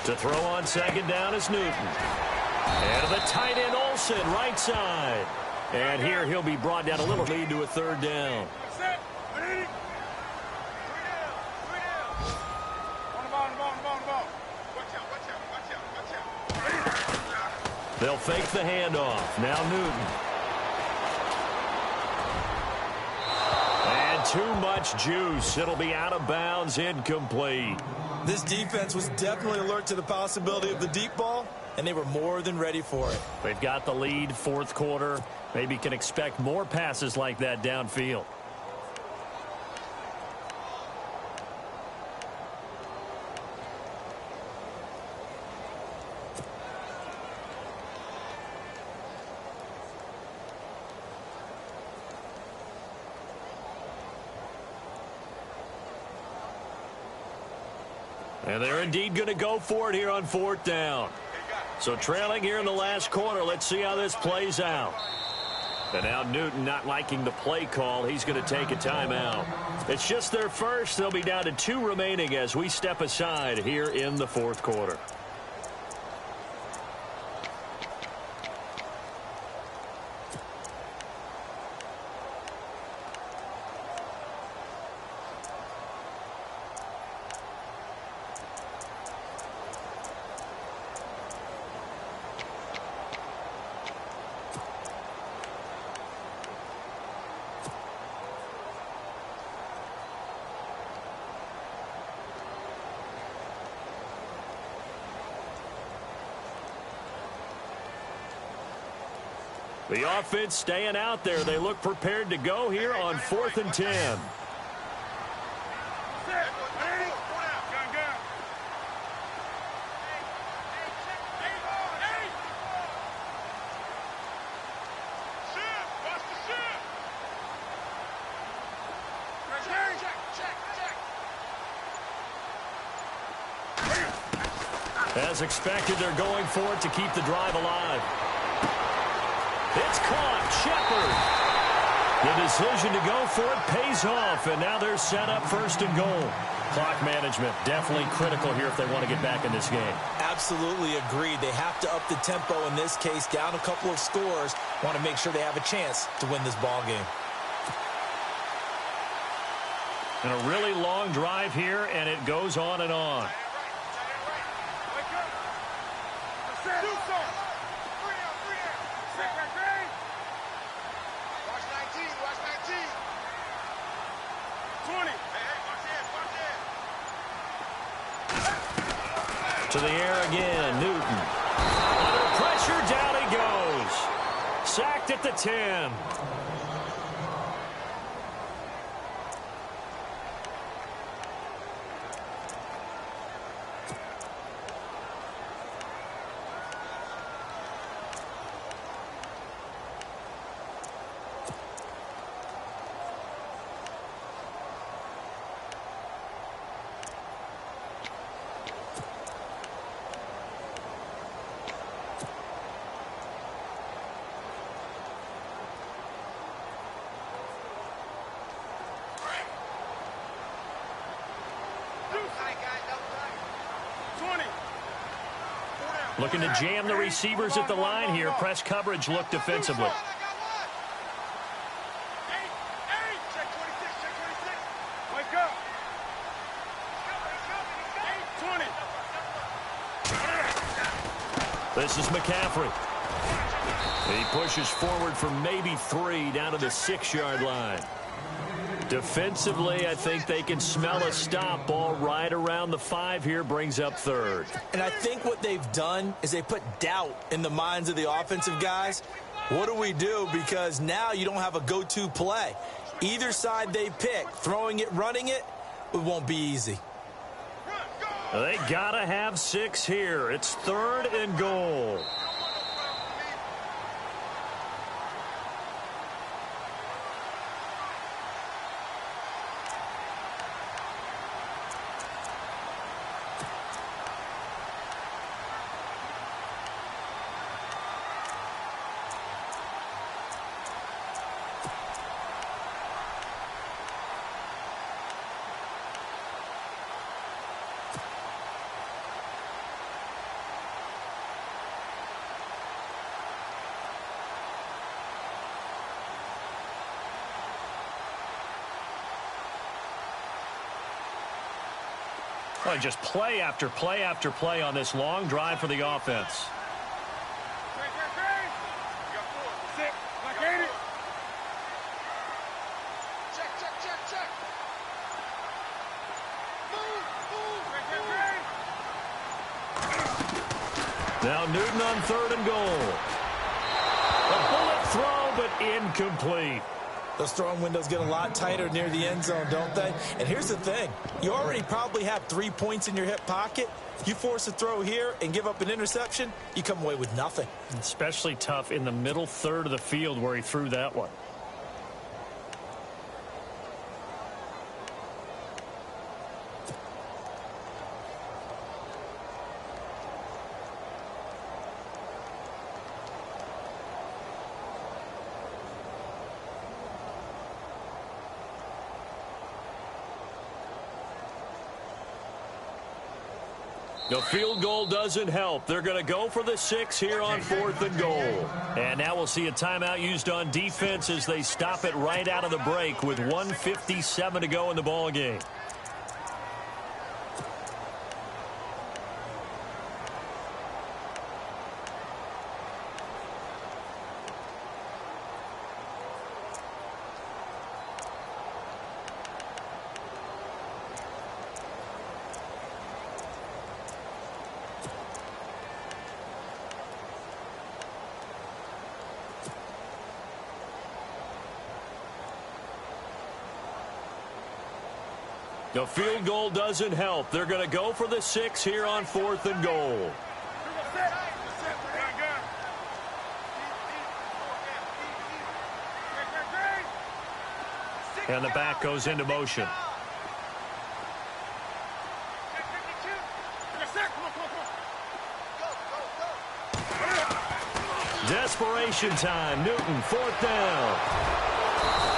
To throw on second down is Newton. And the tight end Olsen, right side. And here he'll be brought down a little lead to a third down. They'll fake the handoff. Now Newton. Too much juice. It'll be out of bounds, incomplete. This defense was definitely alert to the possibility of the deep ball, and they were more than ready for it. They've got the lead, fourth quarter. Maybe can expect more passes like that downfield. And they're indeed going to go for it here on fourth down. So trailing here in the last quarter. Let's see how this plays out. And now Newton not liking the play call. He's going to take a timeout. It's just their first. They'll be down to 2 remaining as we step aside here in the fourth quarter. The offense staying out there. They look prepared to go here on 4th and 10. As expected, they're going for it to keep the drive alive. It's caught. Shepard. The decision to go for it pays off, and now they're set up 1st and goal. Clock management definitely critical here if they want to get back in this game. Absolutely agreed. They have to up the tempo in this case, down a couple of scores. Want to make sure they have a chance to win this ball game. And a really long drive here, and it goes on and on. To the air again, Newton. Under pressure, down he goes. Sacked at the 10. Looking to jam the receivers at the line here. Press coverage look defensively. This is McCaffrey. He pushes forward for maybe 3 down to the 6-yard line. Defensively, I think they can smell a stop. Ball right around the 5 here, brings up 3rd. And I think what they've done is they put doubt in the minds of the offensive guys. What do we do? Because now you don't have a go-to play. Either side they pick, throwing it, running it, it won't be easy. They gotta have 6 here. It's 3rd and goal. Well, just play after play after play on this long drive for the offense. Now Newton on 3rd and goal. A bullet throw, but incomplete. Those throwing windows get a lot tighter near the end zone, don't they? And here's the thing. You already probably have 3 points in your hip pocket. You force a throw here and give up an interception, you come away with nothing. Especially tough in the middle 3rd of the field where he threw that one. The field goal doesn't help. They're going to go for the 6 here on 4th and goal. And now we'll see a timeout used on defense as they stop it right out of the break with 1:57 to go in the ball game. The field goal doesn't help. They're going to go for the 6 here on 4th and goal. And the back goes into motion. Desperation time. Newton, 4th down.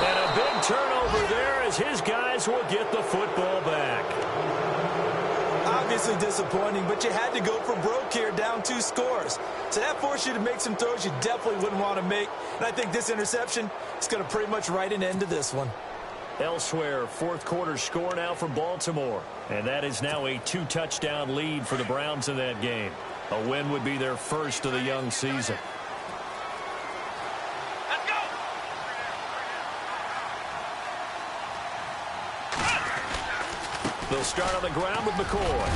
And a big turnover there as his guys will get the football back. Obviously disappointing, but you had to go for broke here, down 2 scores. So that forced you to make some throws you definitely wouldn't want to make. And I think this interception is going to pretty much write an end to this one. Elsewhere, 4th quarter score now for Baltimore. And that is now a 2-touchdown lead for the Browns in that game. A win would be their first of the young season. Let's go! They'll start on the ground with McCoy.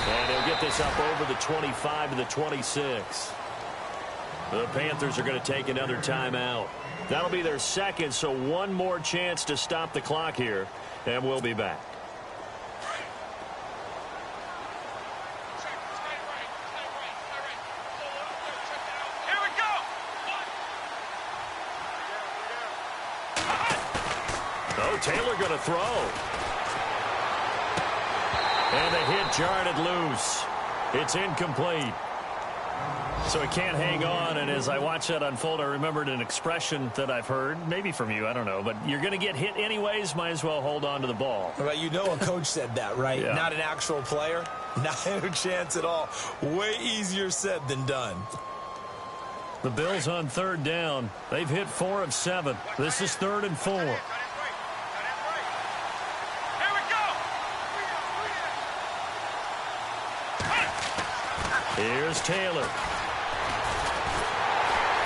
And he'll get this up over the 25 to the 26. The Panthers are going to take another timeout. That'll be their second, so one more chance to stop the clock here, and we'll be back. Here we go! Oh, Taylor going to throw. And the hit jarred it loose. It's incomplete. So he can't hang on, and as I watch that unfold, I remembered an expression that I've heard, maybe from you, I don't know, but you're going to get hit anyways, might as well hold on to the ball. Well, you know a coach said that, right? Yeah. Not an actual player. Not a chance at all. Way easier said than done. The Bills on 3rd down. They've hit 4 of 7. This is 3rd and 4. Here we go! Here's Taylor.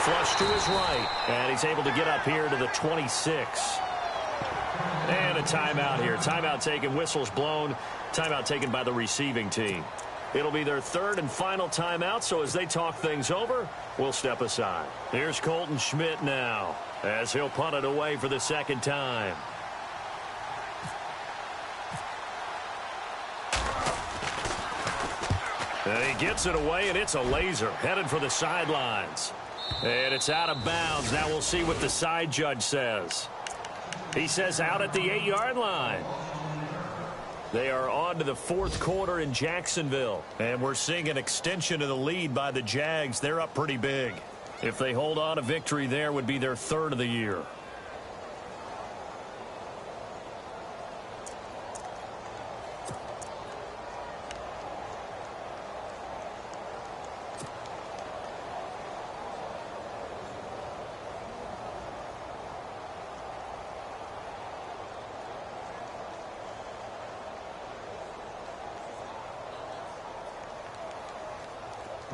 Flush to his right, and he's able to get up here to the 26. And a timeout here. Timeout taken, whistles blown. Timeout taken by the receiving team. It'll be their 3rd and final timeout, so as they talk things over, we'll step aside. Here's Colton Schmidt now, as he'll punt it away for the 2nd time. And he gets it away, and it's a laser, headed for the sidelines. And it's out of bounds. Now we'll see what the side judge says. He says out at the 8-yard line. They are on to the 4th quarter in Jacksonville. And we're seeing an extension of the lead by the Jags. They're up pretty big. If they hold on, a victory there would be their 3rd of the year.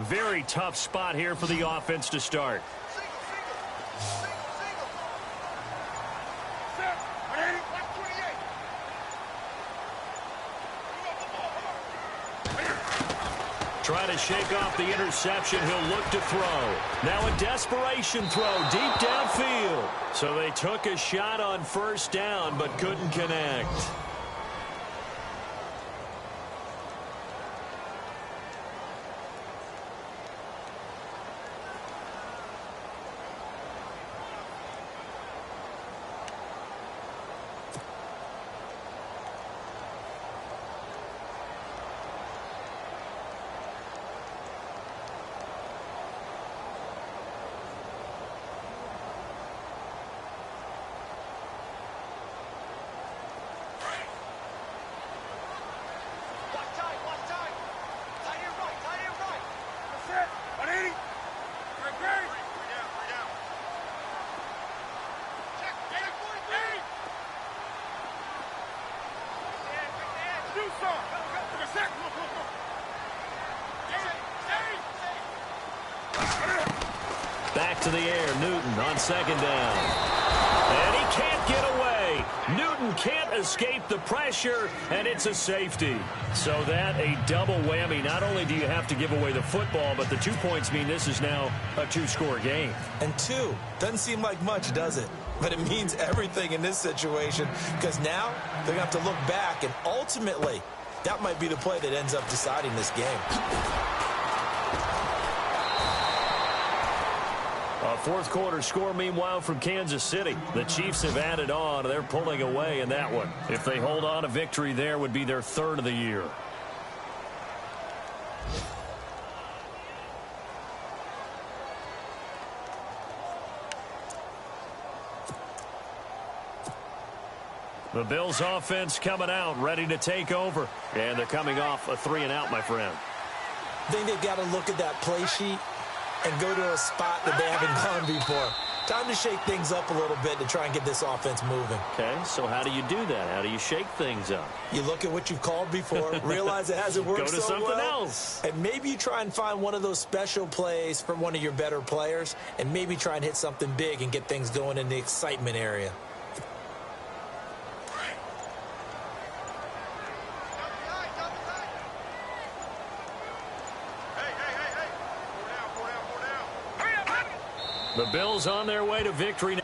Very tough spot here for the offense to start. Try to shake off the interception. He'll look to throw. Now a desperation throw deep downfield. So they took a shot on 1st down but couldn't connect. Back to the air, Newton on 2nd down. And he can't get away. Newton can't escape the pressure, and it's a safety. So that a double whammy. Not only do you have to give away the football, but the 2 points mean this is now a 2-score game. And 2 doesn't seem like much, does it? but it means everything in this situation because now they're going to have to look back, and ultimately that might be the play that ends up deciding this game. A fourth quarter score, meanwhile, from Kansas City. The Chiefs have added on. They're pulling away in that one. If they hold on, a victory there would be their third of the year. The Bills offense coming out, ready to take over. And they're coming off a 3-and-out, my friend. I think they've got to look at that play sheet and go to a spot that they haven't gone before. Time to shake things up a little bit to try and get this offense moving. Okay, so how do you do that? How do you shake things up? You look at what you've called before, realize it hasn't worked so well. Go to something else. And maybe you try and find one of those special plays from one of your better players, and maybe try and hit something big and get things going in the excitement area. The Bills on their way to victory.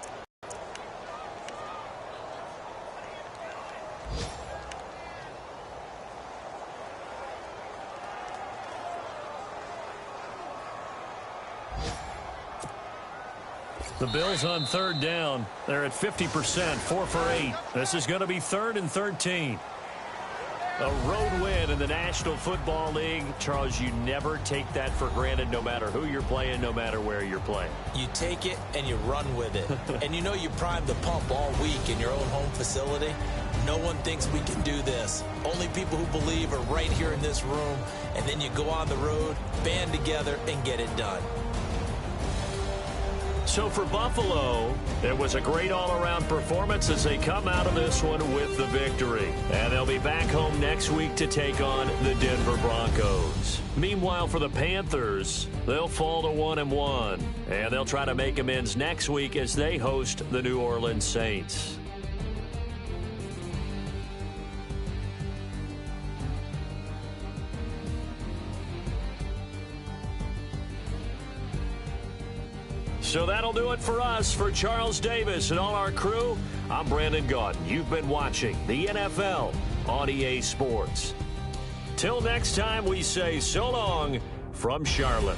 The Bills on third down. They're at 50%, 4 for 8. This is going to be 3rd and 13. A road win in the National Football League. Charles, you never take that for granted no matter who you're playing, no matter where you're playing. You take it and you run with it. And you know you primed the pump all week in your own home facility. No one thinks we can do this. Only people who believe are right here in this room. And then you go on the road, band together, and get it done. So for Buffalo, it was a great all-around performance as they come out of this one with the victory. And they'll be back home next week to take on the Denver Broncos. Meanwhile, for the Panthers, they'll fall to 1-1. And they'll try to make amends next week as they host the New Orleans Saints. So that'll do it for us. For Charles Davis and all our crew, I'm Brandon Gaudin. You've been watching the NFL on EA Sports. Till next time, we say so long from Charlotte.